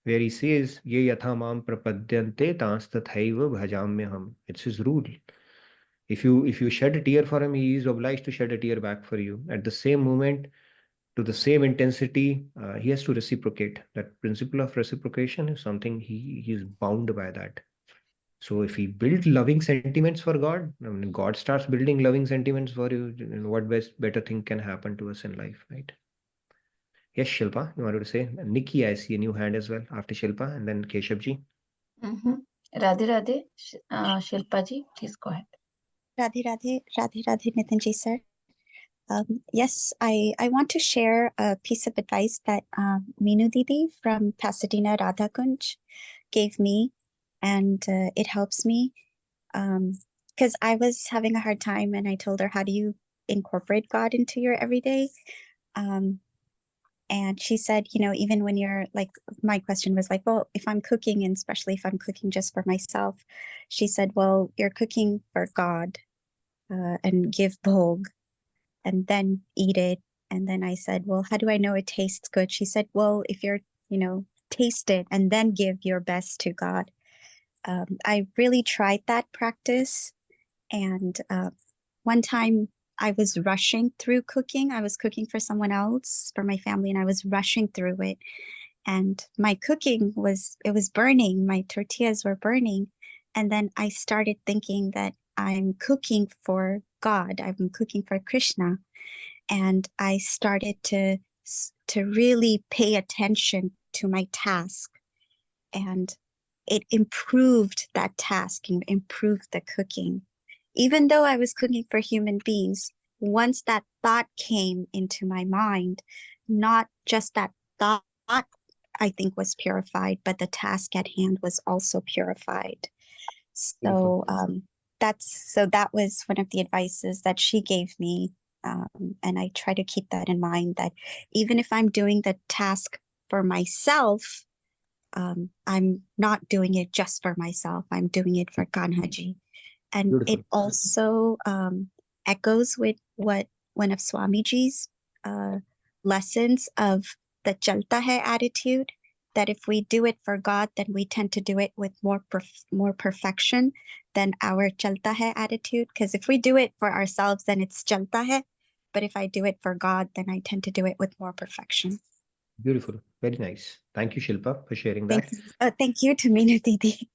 where he says, Ye yatha mam prapadyante tans tathaiva bhajamyaham. It's his rule. If you shed a tear for him, he is obliged to shed a tear back for you. At the same moment, to the same intensity, he has to reciprocate. That principle of reciprocation is something he is bound by that. So if we build loving sentiments for God, I mean, God starts building loving sentiments for you, and what better thing can happen to us in life, right? Yes, Shilpa, you wanted to say? Nikki, I see a new hand as well after Shilpa, and then Keshavji. Radhe Radhe, Shilpa ji, please go ahead. Radhe Radhe, Radhe Radhe, Nitinji sir. Yes, I want to share a piece of advice that Meenu Didi from Pasadena Radha Kunj gave me, and it helps me because I was having a hard time, and I told her, how do you incorporate God into your everyday? And she said, you know, even when you're like, my question was like, well, if I'm cooking, and especially if I'm cooking just for myself, she said, well, you're cooking for God and give bhog and then eat it. And then I said, well, how do I know it tastes good? She said, well, if you're, you know, taste it and then give your best to God. I really tried that practice. And one time I was rushing through cooking. I was cooking for someone else, for my family, and I was rushing through it. And my cooking was burning. My tortillas were burning. And then I started thinking that I'm cooking for God. I'm cooking for Krishna. And I started to really pay attention to my task. And it improved that task and improved the cooking. Even though I was cooking for human beings, once that thought came into my mind, not just that thought, I think, was purified, but the task at hand was also purified. So that was one of the advices that she gave me. And I try to keep that in mind, that even if I'm doing the task for myself, I'm not doing it just for myself. I'm doing it for Kanhaji. And Beautiful. it also echoes with what one of Swamiji's lessons of the Chalta Hai attitude, that if we do it for God, then we tend to do it with more perfection than our Chalta Hai attitude. Because if we do it for ourselves, then it's Chalta Hai. But if I do it for God, then I tend to do it with more perfection. Beautiful. Very nice. Thank you, Shilpa, for sharing that. Thank you to Meenu Didi.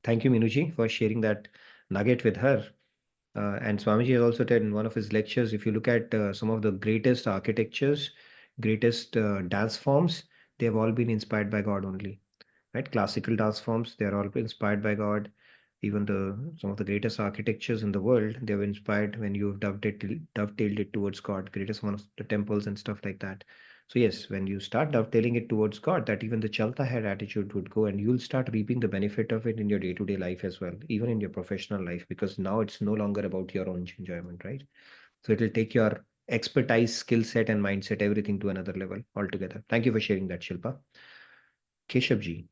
Thank you, Meenuji, for sharing that nugget with her. And Swamiji has also said in one of his lectures, if you look at some of the greatest architectures, greatest dance forms, they have all been inspired by God only, right? Classical dance forms, they are all inspired by God. Even some of the greatest architectures in the world, they were inspired when you dovetailed it towards God, greatest one of the temples and stuff like that. So yes, when you start dovetailing it towards God, that even the Chalta Hai attitude would go, and you'll start reaping the benefit of it in your day-to-day life as well, even in your professional life, because now it's no longer about your own enjoyment, right? So it'll take your expertise, skill set, and mindset, everything to another level altogether. Thank you for sharing that, Shilpa. Keshavji.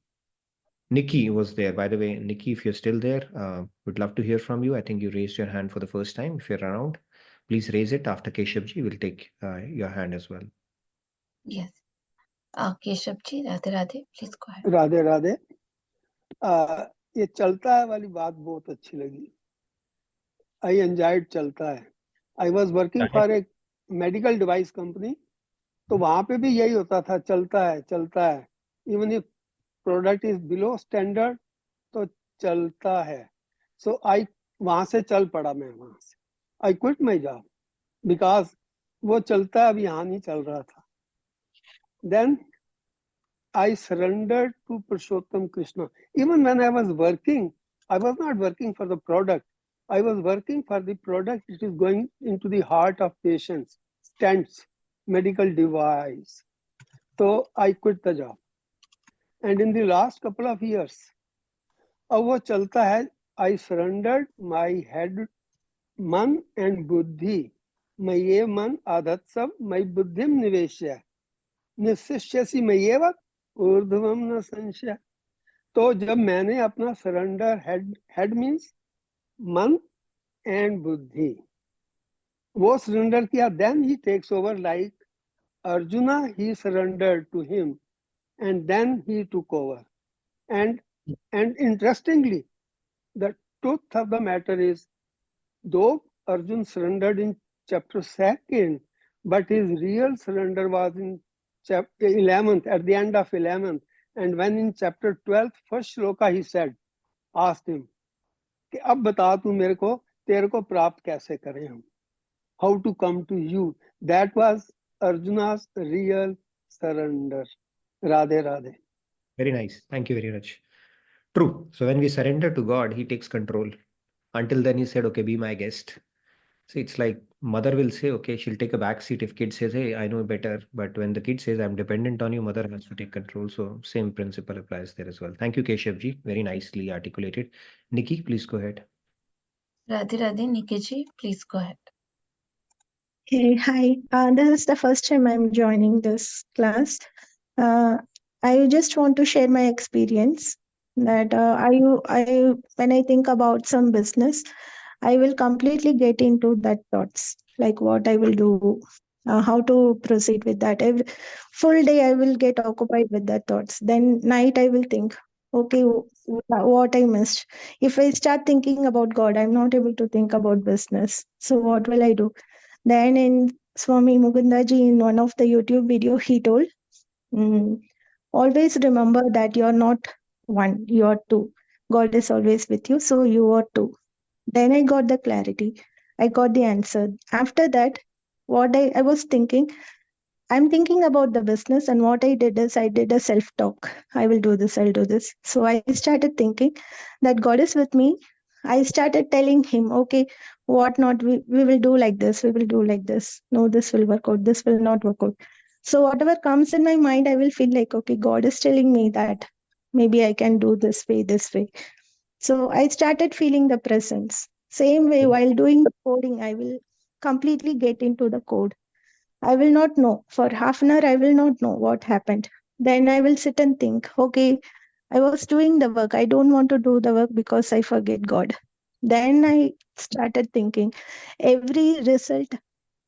Nikki was there. By the way, Nikki, if you're still there, would love to hear from you. I think you raised your hand for the first time. If you're around, please raise it. After Keshavji, we'll take your hand as well. Yes. Keshavji, Radhe Radhe, please go ahead. Radhe Radhe ये चलता है वाली बात बहुत अच्छी लगी. I enjoyed चलता है. I was working for a medical device company, तो वहां पे भी यही होता था, चलता है, even if product is below standard तो चलता है. सो आई वहां से चल पड़ा, मैं वहां से I quit my job because वो चलता अभी यहाँ नहीं चल रहा था. Then I surrendered to Purushottam Krishna. Even when I was working, I was not working for the product. I was working for the product which is going into the heart of patients, stents, medical device. So I quit the job. And in the last couple of years, अब वो चलता है, I surrendered my head, मन and बुद्धि. मये मन आदत सब मई बुद्धिम निवेश्य निशिष्यसि मयेव ऊर्ध्वम न संशय. तो जब मैंने अपना surrender, head means man and buddhi, वो सरेंडर किया, then he takes over. Like Arjuna, he surrendered to him and then he took over. And interestingly, the truth of the matter is, though Arjun surrendered in chapter 2nd, but his real surrender was in chapter 11th, at the end of 11th. And when in chapter 12th, first shloka, he said, asked him, कि अब बता तू मेरे को, तेरे को प्राप्त कैसे करें हम, how to come to you. That was Arjuna's real surrender. Radhe Radhe. Very nice. Thank you very much. True. So when we surrender to God, He takes control. Until then, He said, okay, be my guest. So it's like mother will say, okay, she'll take a back seat if kid says, hey, I know better. But when the kid says, I'm dependent on you, mother has to take control. So same principle applies there as well. Thank you, Keshavji. Very nicely articulated. Nikki, please go ahead. Radhe Radhe, Nikki, please go ahead. Hey, hi. This is the first time I'm joining this class. I just want to share my experience that when I think about some business, I will completely get into that thoughts, like what I will do, how to proceed with that. Every full day I will get occupied with that thoughts. Then night I will think, okay, what I missed. If I start thinking about God, I'm not able to think about business. So what will I do? Then in Swami Mukundaji, in one of the YouTube video, he told, always remember that you're not one, you're two. God is always with you, so you are two. Then I got the clarity. I got the answer. After that, what I was thinking, I'm thinking about the business, and what I did is I did a self-talk. I will do this, I'll do this. So I started thinking that God is with me. I started telling him, okay, what not, we will do like this, we will do like this. No, this will work out, this will not work out. So whatever comes in my mind, I will feel like, okay, God is telling me that maybe I can do this way, this way. So I started feeling the presence. Same way, while doing the coding, I will completely get into the code. I will not know. For half an hour, I will not know what happened. Then I will sit and think, okay, I was doing the work. I don't want to do the work because I forget God. Then I started thinking, every result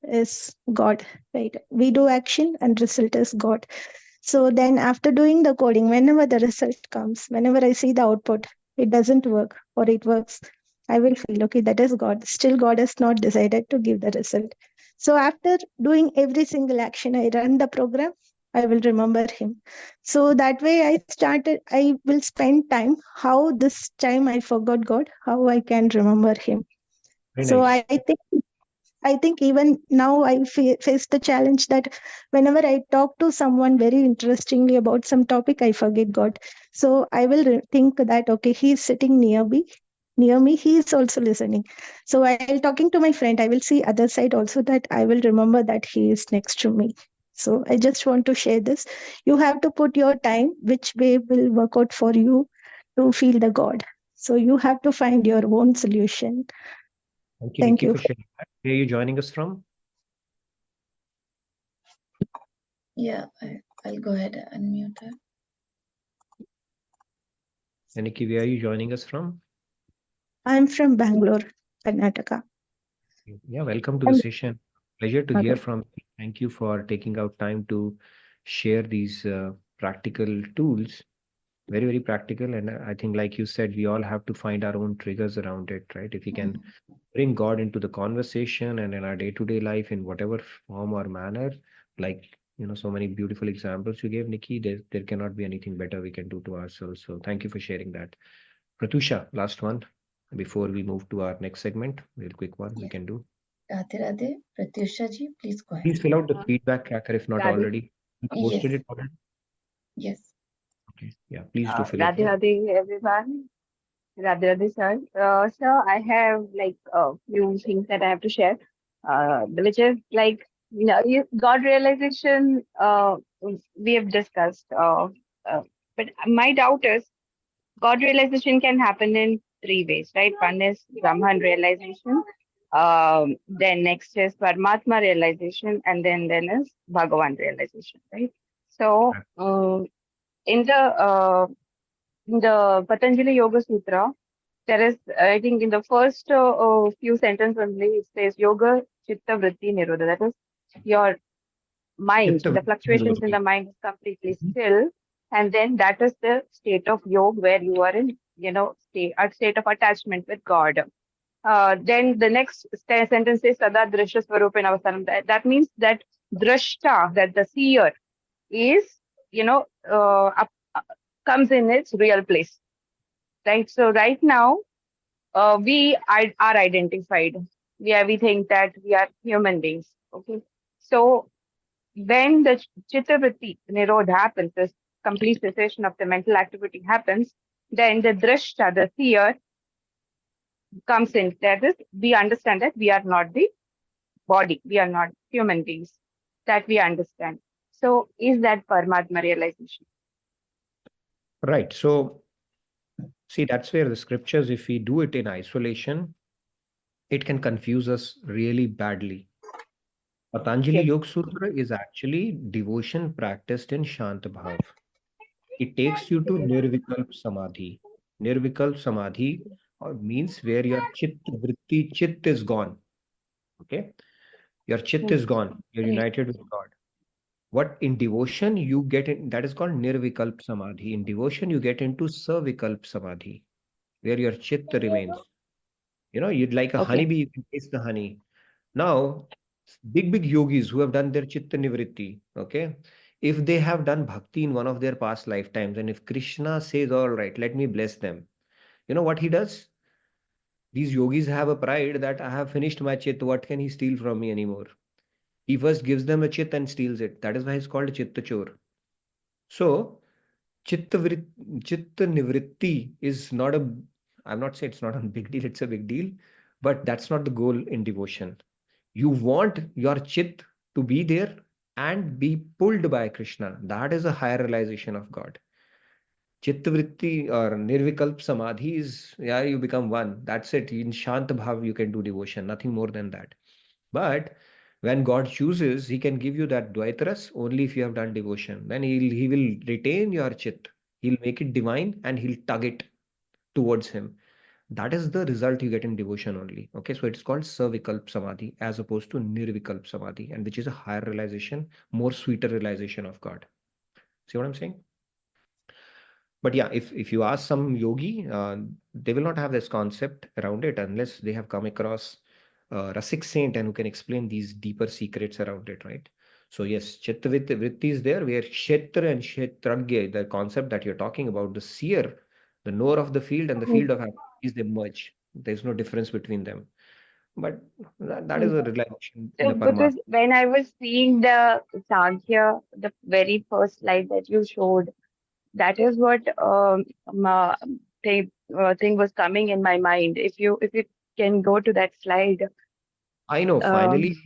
is God, right? We do action and result is God. So then after doing the coding, whenever the result comes, whenever I see the output, it doesn't work or it works, I will feel, okay, that is God. Still, God has not decided to give the result. So after doing every single action, I run the program, I will remember him. So that way I will spend time, how this time I forgot God, how I can remember him. Very So nice. I think even now I face the challenge that whenever I talk to someone very interestingly about some topic, I forget God. So I will think that, okay, he is sitting near me, he is also listening. So while talking to my friend, I will see other side also, that I will remember that he is next to me. So I just want to share this. You have to put your time, which way will work out for you to feel the God. So you have to find your own solution. Thank you, Thank Nikki, you. for sharing that. Where are you joining us from? Yeah, I'll go ahead and unmute her. And Nikki, where are you joining us from? I'm from Bangalore, Karnataka. Yeah, welcome to the session. Pleasure to hear Okay. from you. Thank you for taking out time to share these practical tools Very, very practical. And I think, like you said, we all have to find our own triggers around it, right? If we can bring God into the conversation and in our day-to-day life in whatever form or manner, like, so many beautiful examples you gave, Nikki, there cannot be anything better we can do to ourselves. So thank you for sharing that. Pratusha, last one before we move to our next segment. Real quick one we can do. Radhe Radhe, Pratyusha ji, please go ahead. Please fill out the feedback tracker if not Radhe. already. You posted Yes. it already? Yes. Okay. Yeah, please do fill it Radhe out. Radhe, everyone. Radhe Radhe, sir. Sir, I have like a few things that I have to share, which is like, God realization, we have discussed. But my doubt is, God realization can happen in three ways, right? One is Brahman realization, then next is Paramatma realization, and then is Bhagavan realization, right? So, in the Patanjali Yoga Sutra, there is, I think, in the first few sentences only, it says Yoga Chitta Vritti Nirodha. That is, your mind, Chitta the fluctuations in Vritti. the mind is completely still. And then that is the state of yoga where you are in, a state of attachment with God. Then the next sentence says Sada Drishya Swarupa Avasaram. That means that Drashta, that the seer, is, comes in its real place. Right. So right now, we are identified. We think that we are human beings. Okay. So when the chitta vritti nirodha happens, this complete cessation of the mental activity happens, then the drishta, the seer, comes in. That is, we understand that we are not the body, we are not human beings. That we understand. So is that Paramatma realization? Right. So see, that's where the scriptures, if we do it in isolation, it can confuse us really badly. Patanjali Yes. Yoga Sutra is actually devotion practiced in Shanta Bhav. It takes you to Nirvikalp Samadhi. Nirvikalp Samadhi means where your chit is gone. Okay? Your chit is gone. You're Right. united with God. What in devotion you get in, that is called Nirvikalp Samadhi. In devotion, you get into Savikalp Samadhi, where your chitta remains. You'd like a Okay. honeybee, you can taste the honey. Now, big yogis who have done their chitta nivritti, okay, if they have done bhakti in one of their past lifetimes, and if Krishna says, all right, let me bless them, you know what he does? These yogis have a pride that I have finished my chit, what can he steal from me anymore? He first gives them a chit and steals it. That is why it's called chitta chor. So, chitta nivritti is not a, I'm not saying it's not a big deal, it's a big deal, but that's not the goal in devotion. You want your chit to be there and be pulled by Krishna. That is a higher realization of God. Chittavritti or Nirvikalp Samadhi is, yeah, you become one. That's it. In Shant Bhav, you can do devotion, nothing more than that. But when God chooses, He can give you that Dvaitaras only if you have done devotion. Then He will retain your chit. He'll make it divine and He'll tug it towards Him. That is the result you get in devotion only. Okay, so it's called Savikalp Samadhi as opposed to Nirvikalp Samadhi, and which is a higher realization, more sweeter realization of God. See what I'm saying? But yeah, if you ask some yogi, they will not have this concept around it unless they have come across a Rasik saint and who can explain these deeper secrets around it, right? So yes, Chitta Vritti is there where Kshetra and Kshetragya, the concept that you're talking about, the seer, the knower of the field and the field of activities, they merge. There's no difference between them. But that is a realization in So, a Paramatma. because when I was seeing the Sankhya, the very first slide that you showed, that is what thing was coming in my mind. If you can go to that slide. I know, Um, finally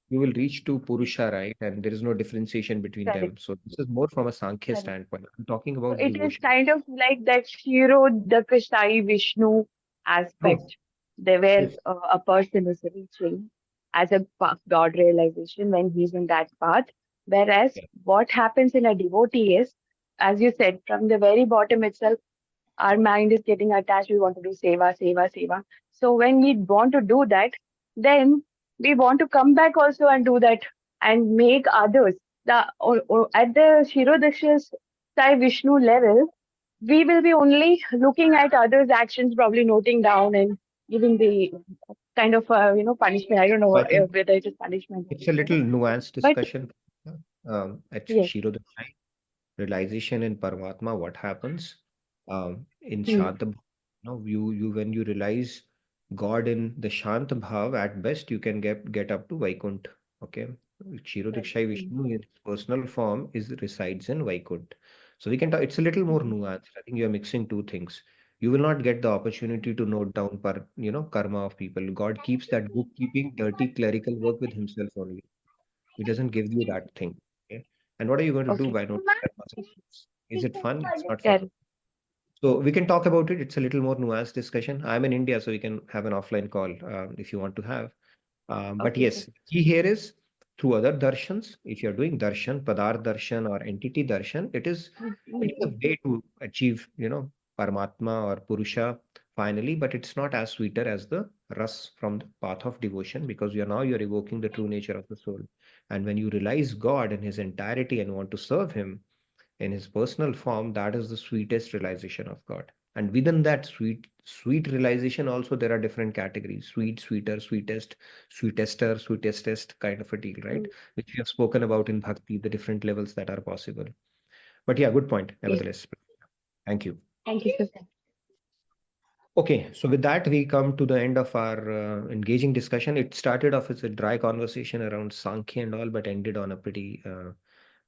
you will reach to Purusha, right? And there is no differentiation between Correct. them. So this is more from a Sankhya Correct. standpoint. I'm talking So about it is devotion. kind of like that Shirodakashai Vishnu True. aspect, there where Yes. a person is reaching as a God realization when he's in that path. Whereas Yeah. what happens in a devotee is, as you said, from the very bottom itself, our mind is getting attached. We want to do seva. So when we want to do that, then we want to come back also and do that and make others. At the Shirodakshya Sai Vishnu level, we will be only looking at others' actions, probably noting down and giving the kind of punishment. I don't know So I think whether it is punishment or it's a little whatever. nuanced But discussion. At yes, Shirodakshai, realization in Paramatma, what happens in hmm, Shanta Bhav, you when you realize God in the Shanta Bhav, at best you can get up to Vaikunt. Okay. right. Kshirodakshai Hmm. Vishnu in his personal form is resides in Vaikunt. So we can talk, it's a little more Hmm. nuanced. I think you're mixing two things. You will not get the opportunity to note down karma of people. God keeps that bookkeeping, dirty clerical work with himself only. He doesn't give you that thing. Okay. And what are you going to do Okay. by noting karmas of others? Is it fun? It's not fun. Correct. So we can talk about it. It's a little more nuanced discussion. I'm in India, so we can have an offline call if you want to have. But Okay, sir. yes, key here is through other darshans. If you're doing darshan, padar darshan, or entity darshan, Hmm, it hmm, is a way to achieve, Paramatma or Purusha finally, but it's not as sweeter as the ras from the path of devotion because you're evoking the true nature of the soul. And when you realize God in his entirety and want to serve him in his personal form, that is the sweetest realization of God. And within that sweet realization, also there are different categories: sweet, sweeter, sweetest, sweetester, sweetestest kind of a deal, hmm. right? Which we have spoken about in bhakti, the different levels that are possible. But yeah, good point, Yes. nevertheless. Thank you. Thank you, sir. Okay, so with that, we come to the end of our engaging discussion. It started off as a dry conversation around Sankhya and all, but ended on a pretty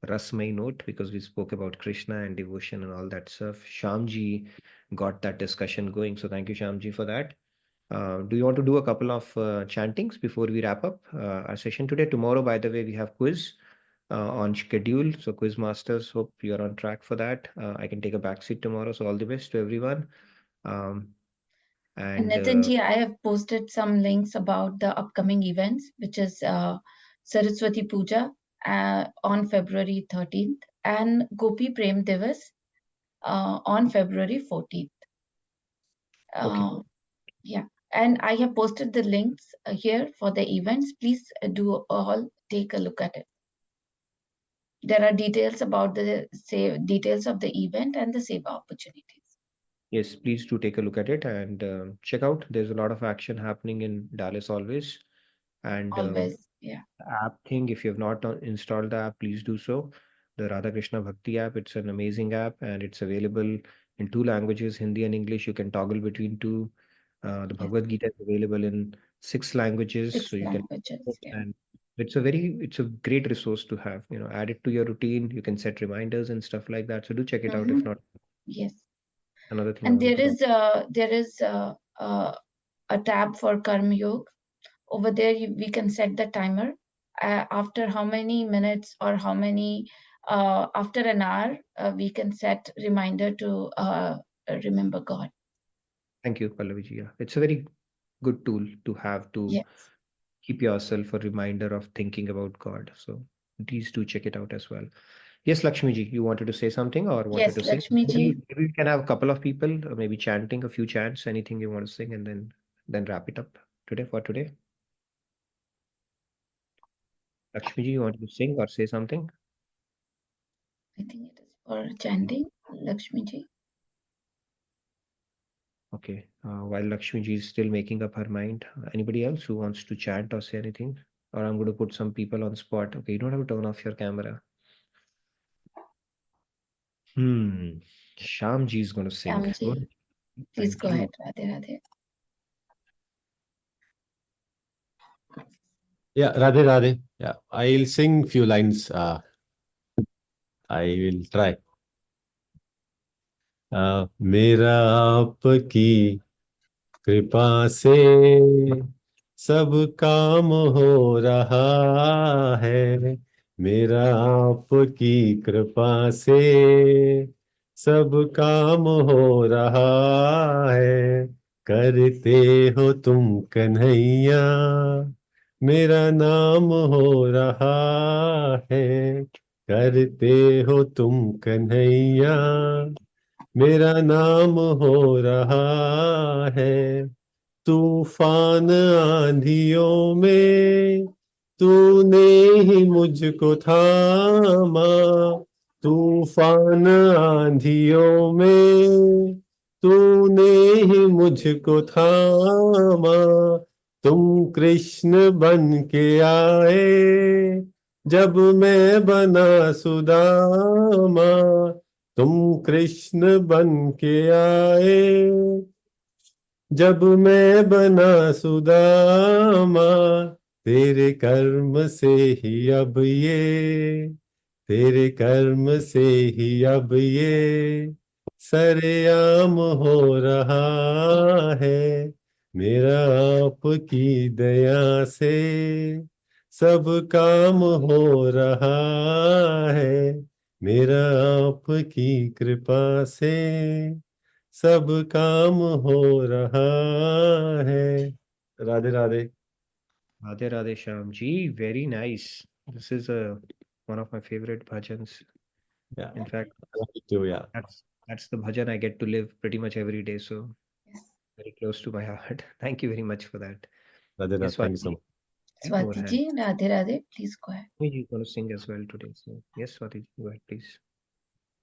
rasmai note because we spoke about Krishna and devotion and all that stuff. Shamji got that discussion going. So thank you, Shamji, for that. Do you want to do a couple of chantings before we wrap up our session today? Tomorrow, by the way, we have quiz on schedule. So quiz masters, hope you're on track for that. I can take a back seat tomorrow. So all the best to everyone. Um, And and Nitinji, I have posted some links about the upcoming events, which is Saraswati Puja on February 13th and Gopi Prem Divas on February 14th. okay. Yeah, and I have posted the links here for the events. Please do all take a look at it. There are details about the details of the event and the seva opportunities. Yes, please do take a look at it and check out. There's a lot of action happening in Dallas always. And Always, yeah. the app thing, if you have not installed the app, please do so. The Radha Krishna Bhakti app, it's an amazing app and it's available in two languages, Hindi and English. You can toggle between two. The Yes. Bhagavad Gita is available in 6 languages, 6 so you can. languages, yeah. And it's a great resource to have. Add it to your routine. You can set reminders and stuff like that. So do check it out if not. Yes. Another thing I And wanted to talk. there is a tab for Karma Yoga. Over there, we can set the timer after how many minutes or how many after an hour we can set reminder to remember God. Thank you, Pallaviji. Yeah, it's a very good tool to have to Yes. keep yourself a reminder of thinking about God. So please do check it out as well. Yes, Lakshmi ji, you wanted to say something or wanted Yes, to sing? Lakshmi ji. Maybe we can have a couple of people, maybe chanting a few chants, anything you want to sing, and then wrap it up today for today. Lakshmi ji, you wanted to sing or say something? I think it is for chanting, Lakshmi ji. Okay. While Lakshmi ji is still making up her mind, anybody else who wants to chant or say anything? Or I'm going to put some people on spot. Okay, you don't have to turn off your camera. Sham ji is going to sing. Shyam Go ji, ahead. please Thank go you. ahead. Radhe Radhe. Yeah, Radhe Radhe. Yeah, I'll sing few lines. I will try. मेरा आपकी कृपा से सब काम हो रहा है। मेरा आपकी कृपा से सब काम हो रहा है। करते हो तुम कन्हैया, मेरा नाम हो रहा है। करते हो तुम कन्हैया, मेरा नाम हो रहा है। तूफान आंधियों में तूने ही मुझको थामा, तूफान आंधियों में तूने ही मुझको थामा, तुम कृष्ण बन के आए जब मैं बना सुदामा, तुम कृष्ण बन के आए जब मैं बना सुदामा, तेरे कर्म से ही अब ये, तेरे कर्म से ही अब ये सरेआम हो रहा है, मेरा आपकी दया से सब काम हो रहा है, मेरा आपकी कृपा से सब काम हो रहा है। Radhe Radhe. Radhe Radhe Shyam ji, very nice. This is one of my favorite bhajans. Yeah, In fact, I love it too. Yeah, that's the bhajan I get to live pretty much every day. So very close to my heart. Thank you very much for that. Radhe Yes, Radhe. Thank you so Swati, much. I have more Swati hand. ji, Radhe Radhe, please go ahead. You're going to sing as well today. So yes, Swati, go ahead, please.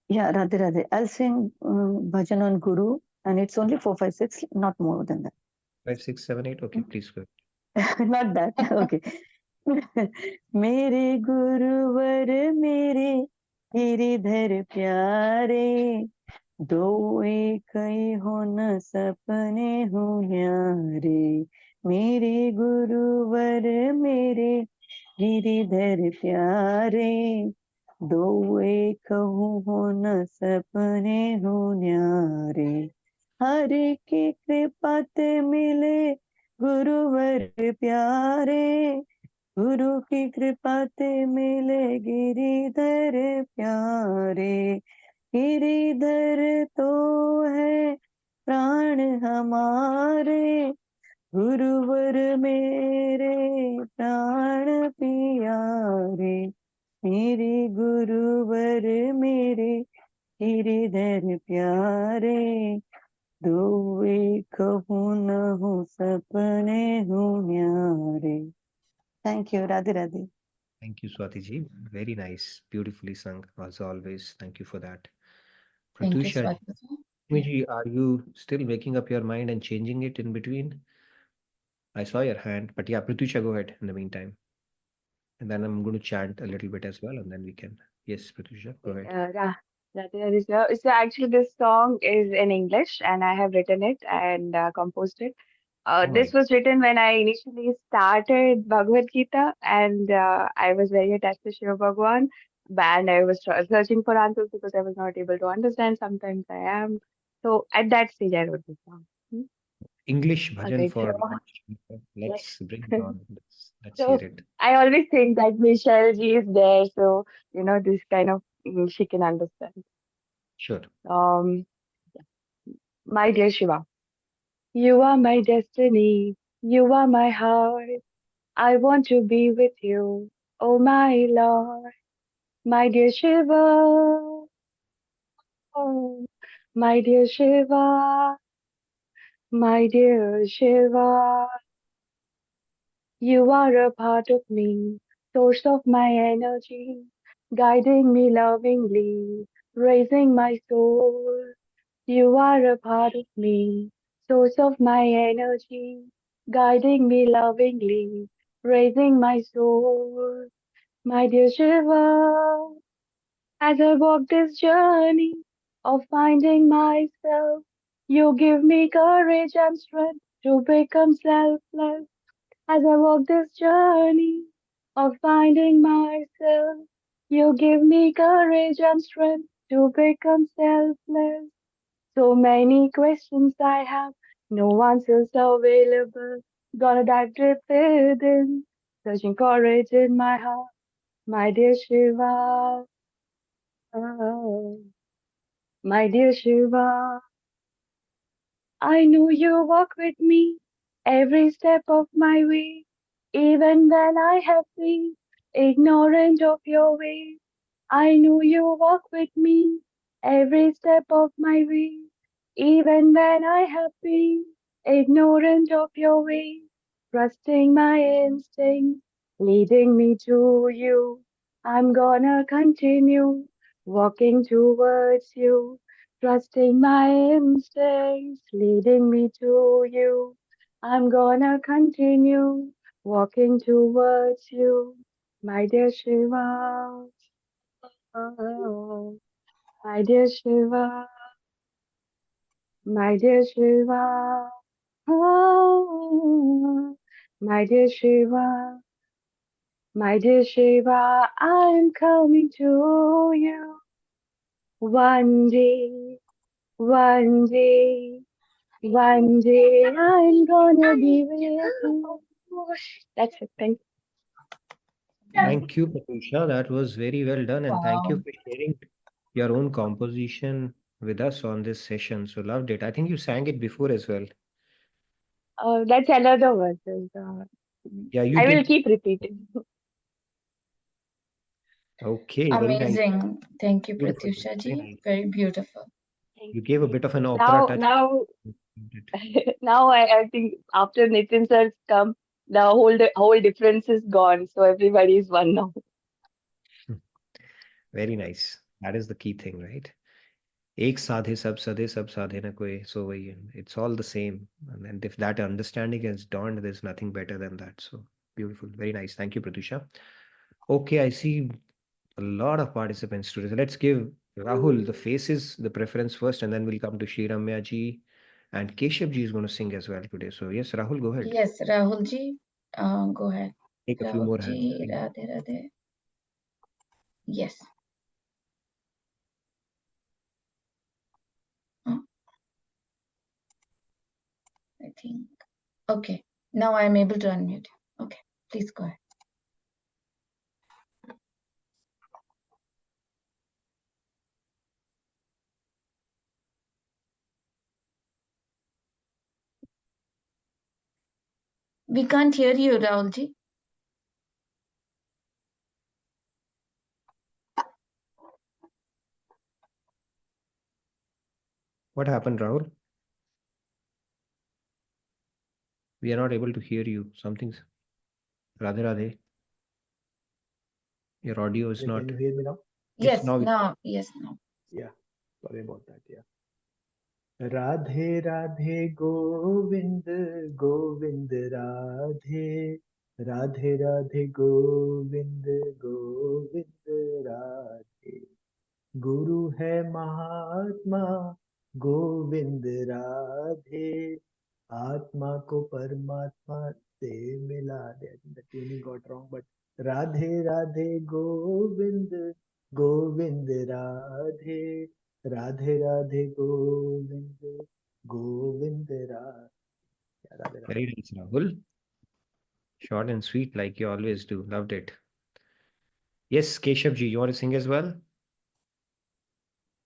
Yeah, Radhe Radhe. I'll sing bhajan on Guru, and it's only 4, 5, 6, not more than that. 5, 6, 7, 8. Okay, please go. Not that. Okay. मेरे गुरुवर मेरे गिरिधर प्यारे, दो एक ही हो न सपने हो न्यारे, मेरे गुरुवर मेरे गिरिधर प्यारे, दो एक हो न सपने हो न्यारे, हरे की कृपा ते मिले गुरुवर प्यारे, गुरु की कृपा ते मिले गिरिधर प्यारे, गिरिधर तो है प्राण हमारे, गुरुवर मेरे प्राण प्यारे, मेरे गुरुवर मेरे गिरिधर प्यारे, दो एक हूँ न हूँ सपने हूँ न्यारे. Thank you, Radhe Radhe. Thank you, Swati ji. Very nice. Beautifully sung, as always. Thank you for that. Thank you, Pratusha Swati ji. ji, are you still making up your mind and changing it in between? I saw your hand, but yeah, Pratusha, go ahead in the meantime. And then I'm going to chant a little bit as well, and then we can. Yes, Pratusha, go ahead. Radhe Radhe, sir. So actually, this song is in English, and I have written it and composed it. Oh my, This was written when I initially started Bhagavad Gita, and I was very attached to Shiva Bhagwan. And I was searching for answers because I was not able to understand. Sometimes I am. So at that stage, I wrote this song. English bhajan Okay, for so Lord Shiva. Let's bring it on. Let's so hear it. I always think that Michelle G is there, so this kind of she can understand. Sure. Um, my dear Shiva, you are my destiny, you are my heart. I want to be with you, oh my Lord, my dear Shiva, oh, my dear Shiva, my dear Shiva. You are a part of me, source of my energy, guiding me lovingly, raising my soul. You are a part of me, source of my energy, guiding me lovingly, raising my soul. My dear Shiva, as I walk this journey of finding myself, you give me courage and strength to become selfless. As I walk this journey of finding myself, you give me courage and strength to become selfless. So many questions I have, no answers available. Gonna dive deep within, searching courage in my heart, my dear Shiva. Oh, my dear Shiva, I know you walk with me every step of my way, even when I have been ignorant of your ways. I know you walk with me every step of my way, even when I have been ignorant of your ways, trusting my instinct, leading me to you. I'm gonna continue walking towards you, trusting my instincts, leading me to you. I'm gonna continue walking towards you, my dear Shiva. Oh, my dear Shiva, my dear Shiva. Oh, my dear Shiva, my dear Shiva, I'm coming to you. One day, one day, one day, I'm gonna be with you. That's it. Thank you. Thank you, Patusha. That was very well done. And thank you Wow. for sharing your own composition with us on this session. So loved it. I think you sang it before as well. That's another version. Yeah, you I will did. keep repeating. Okay, very nice. Amazing. Thank you, Beautiful. Pratyusha Very ji. nice. Very beautiful. You gave a bit of an opera touch. Now, now I think after Nitin sir's come, the whole difference is gone. So everybody is one now. Very nice. That is the key thing, right? Ek sadhe sab sadhe na koi. So it's all the same. And if that understanding is dawned, there's nothing better than that. So beautiful. Very nice. Thank you, Pratusha. Okay, I see a lot of participants today. So let's give Rahul the faces, the preference first, and then we'll come to Shri Ramya ji. And Keshav ji is going to sing as well today. So yes, Rahul, go ahead. Yes, Rahul ji, go ahead. Take a few Rahul more hands. ji, Radhe Radhe. Yes. Uh, I think. Okay. Now I'm able to unmute. Okay. Please go ahead. We can't hear you, Rahul ji. What happened, Rahul? We are not able to hear you. Something's Radhe Radhe. Your audio is not. Can you hear me now? Yes, now. Yes, now. Yeah, sorry about that. Yeah. Radhe Radhe Govind Govind Radhe Radhe Radhe Govind Govind Radhe Guru hai Mahatma Govind Radhe Atma ko Paramatma se mila de. I think the tuning got wrong, but Radhe Radhe Govind Govind Radhe Radhe Radhe Govind Govind Radhe. Yeah, Radhe Radhe. Very nice, Rahul. Short and sweet, like you always do. Loved it. Yes, Keshav ji, you want to sing as well?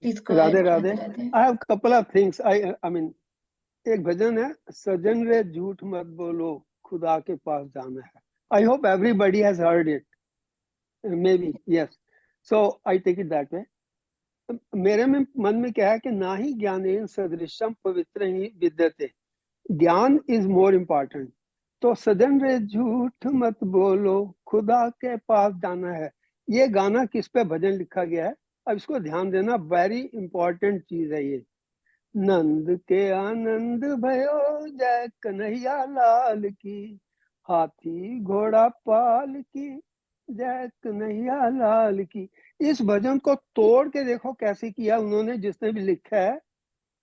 Please go Radhe ahead. Radhe. Radhe Radhe. I have couple of things. I mean, एक भजन है, सजन रे झूठ मत बोलो, खुदा के पास जाना है. I hope everybody has heard it. Maybe yes. So I take it that way. मेरे में मन में क्या है कि ना ही ज्ञानेन सदृशम पवित्र ही विद्यते. ज्ञान इज मोर इम्पोर्टेंट. तो सजन रे झूठ मत बोलो, खुदा के पास जाना है. ये गाना किस पे भजन लिखा गया है, अब इसको ध्यान देना. वेरी इंपॉर्टेंट चीज है ये. नंद के आनंद भयो जय कन्हैया लाल की, हाथी घोड़ा पाल की जय कन्हैया लाल की. इस भजन को तोड़ के देखो कैसे किया उन्होंने, जिसने भी लिखा है.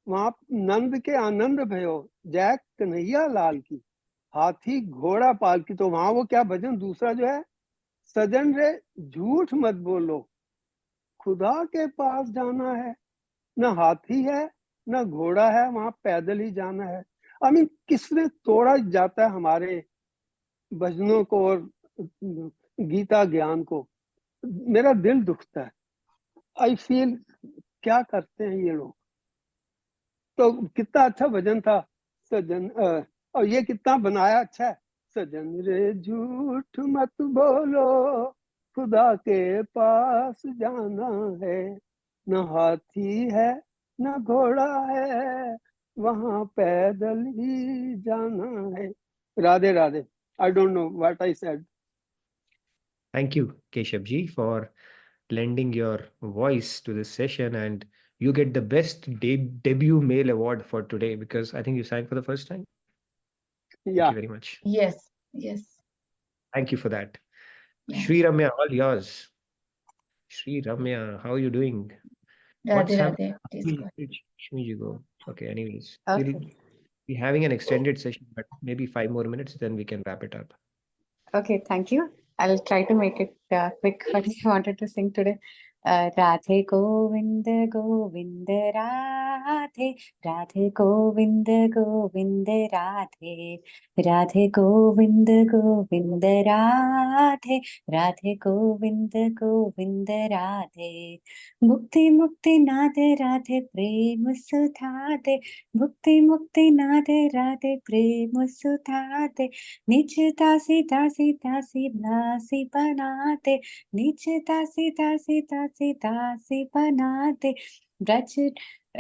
वहां नंद के आनंद भयो जय कन्हैया लाल की, हाथी घोड़ा पाल की. तो वहां वो क्या भजन दूसरा जो है, सजन रे झूठ मत बोलो, खुदा के पास जाना है. न हाथी है न घोड़ा है, वहां पैदल ही जाना है. आई मीन किसने तोड़ा जाता है हमारे भजनों को और गीता ज्ञान को. मेरा दिल दुखता है. आई फील क्या करते हैं ये लोग. तो कितना अच्छा भजन था सजन, और ये कितना बनाया अच्छा है. सजन रे झूठ मत बोलो, खुदा के पास जाना है. न हाथी है न घोड़ा है, वहां पैदल ही जाना है. Radhe Radhe. I don't know what I said. Thank you, Keshav ji, for lending your voice to this session, and you get the best debut male award for today because I think you sang for the first time. Thank Yeah. you very much. Yes, yes. Thank you for that. Yeah. Shri Ramya, all yours. Shri Ramya, how are you doing? What's Radhe happening? Radhe, please go ahead. Shmi ji go. Okay, anyways, Okay. we'll be having an extended session, but maybe 5 more minutes, then we can wrap it up. Okay, thank you. I'll try to make it quick. What I wanted to sing today. Radhe Govind Govind Radhe Radhe Govind Govind Radhe Radhe Govind Govind Radhe Radhe Govind Govind Radhe Mukti Mukti Nade Radhe Prem Sudhade Mukti Mukti Nade Radhe Prem Sudhade निज दासी दासी दासी दासी बनाते निज दासी दासी दासी दासी बनाते ब्रज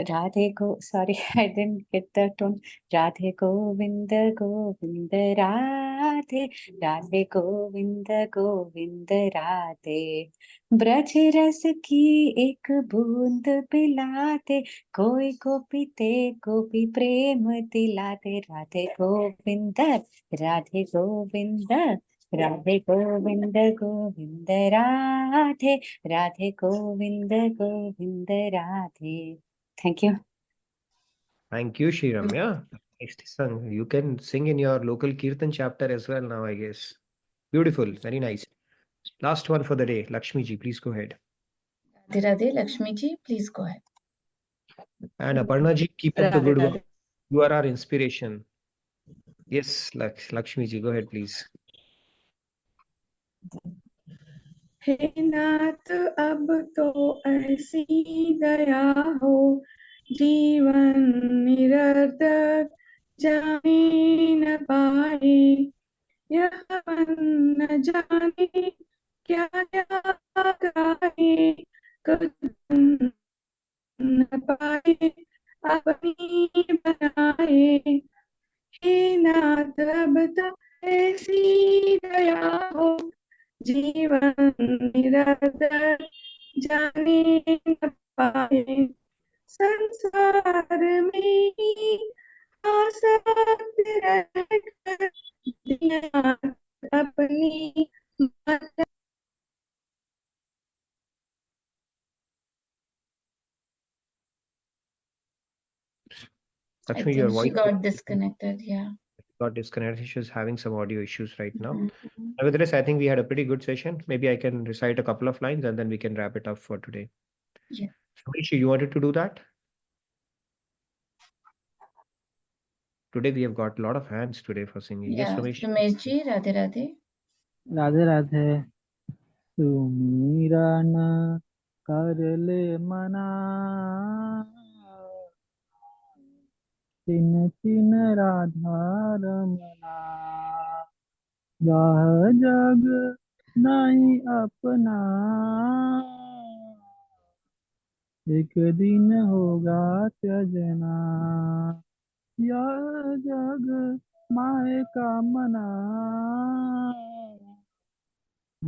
राधे को sorry I didn't get the tone Radhe Govind Govind Radhe Radhe Govind Govind Radhe Braj रस की एक बूंद पिलाते कोई गोपी प्रेम दिलाते Radhe Govind Radhe Govind Radhe Govind Govind Radhe Radhe Govind Govind Radhe thank you Thank you, Shri Ramya. Next song, you can sing in your local Kirtan chapter as well now, I guess. Beautiful, very nice. Last one for the day. Lakshmi ji, please go ahead. Radhe Radhe, Lakshmi ji, please go ahead. And Aparna ji, keep up the good Radhe. work. You are our inspiration. Yes, Lakshmi ji, go ahead, please. हे नाथ अब तो ऐसी दया हो जीवन निरर्थक जाने न पाए यह मन न जाने क्या क्या गाए कुछ न पाए अपनी बनाए हे नाथ अब तो ऐसी दया हो जीवन निरर्थक जाने न पाए संसार में ही आसक्त रहकर दिया अपनी I Lakshmi, your think she voice got disconnected. Yeah. got disconnected. She's having some audio issues right now. Mhm. Nevertheless, I think we had a pretty good session. Maybe I can recite a couple of lines and then we can wrap it up for today. Yeah. Sumesh, you wanted to do that? Today we have got a lot of hands today for singing. Yes, Yeah. Sumesh. Sumesh ji, Radhe Radhe. Radhe Radhe सुमिरन कर ले मना तिन तिन राधा रमना यह जग नहीं अपना एक दिन होगा त्यजना यह जग माए का मना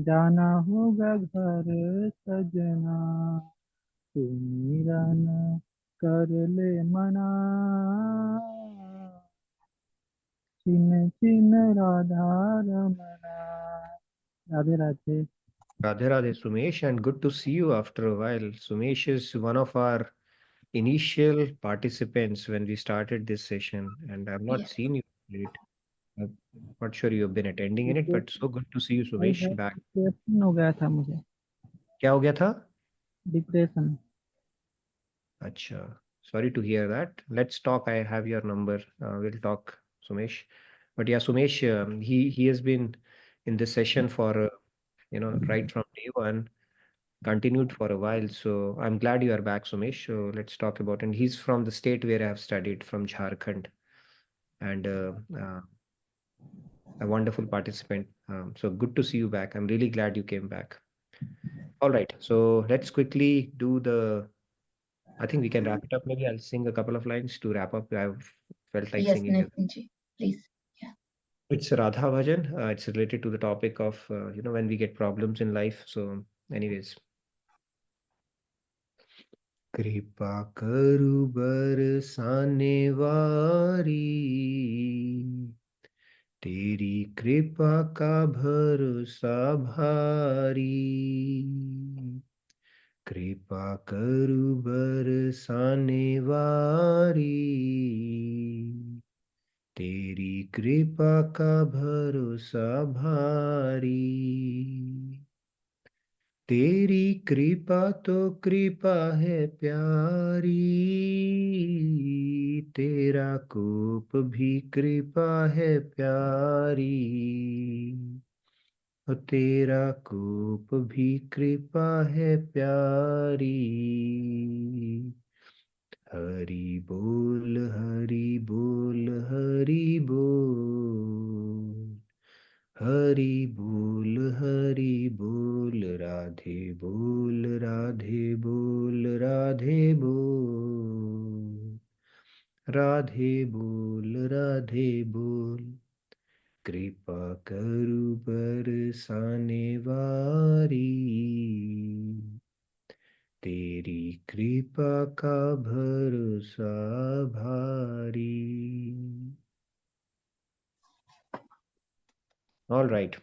जाना होगा घर सजना सुमिरन कर ले मना चिन चिन राधा रमना Radhe Radhe Radhe Radhe, Sumesh, and good to see you after a while. Sumesh is one of our initial participants when we started this session, and I've not Yeah. seen you late. I'm not sure you've been attending in it, but so good to see you, Sumesh, back. Depression हो गया था मुझे क्या हो गया था? Depression Acha. Sorry to hear that. Let's talk. I have your number. We'll talk, Sumesh. But yeah, Sumesh, he has been in this session for right from day one, continued for a while. So I'm glad you are back, Sumesh. So let's talk about. And he's from the state where I have studied, from Jharkhand, and a wonderful participant. So good to see you back. I'm really glad you came back. All right. So let's quickly do the. I think we can wrap it up. Maybe I'll sing a couple of lines to wrap up. I've felt like Yes, singing it. Nitin ji, please. Yeah. It's Radha Bhajan. It's related to the topic of when we get problems in life. So, anyways, कृपा करु बरसाने वारी, तेरी कृपा का भरोसा भारी। कृपा करु बरसाने वारी, तेरी कृपा का भरोसा भारी। तेरी कृपा तो कृपा है प्यारी, तेरा कोप भी कृपा है प्यारी। और तेरा कोप भी कृपा है प्यारी। हरि बोल हरि बोल हरि बोल, हरि बोल हरि बोल, राधे बोल राधे बोल, राधे बोल, राधे बोल राधे बोल। कृपा करु बरसाने वारी, तेरी कृपा का भरोसा भारी। All right.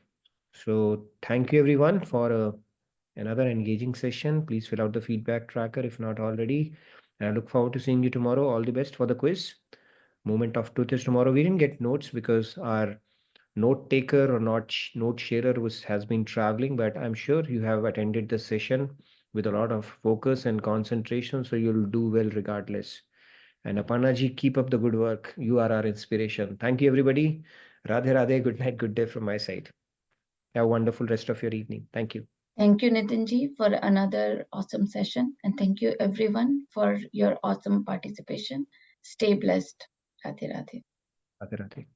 So thank you everyone for another engaging session. Please fill out the feedback tracker if not already. And I look forward to seeing you tomorrow. All the best for the quiz. Moment of truth is tomorrow. We didn't get notes because our note taker or note sharer has been traveling, but I'm sure you have attended the session with a lot of focus and concentration, so you'll do well regardless. And Apanaji, keep up the good work. You are our inspiration. Thank you, everybody. Radhe Radhe. Good night. Good day from my side. Have a wonderful rest of your evening. Thank you. Thank you, Nitinji, for another awesome session. And thank you, everyone, for your awesome participation. Stay blessed. Radhe Radhe. Radhe Radhe.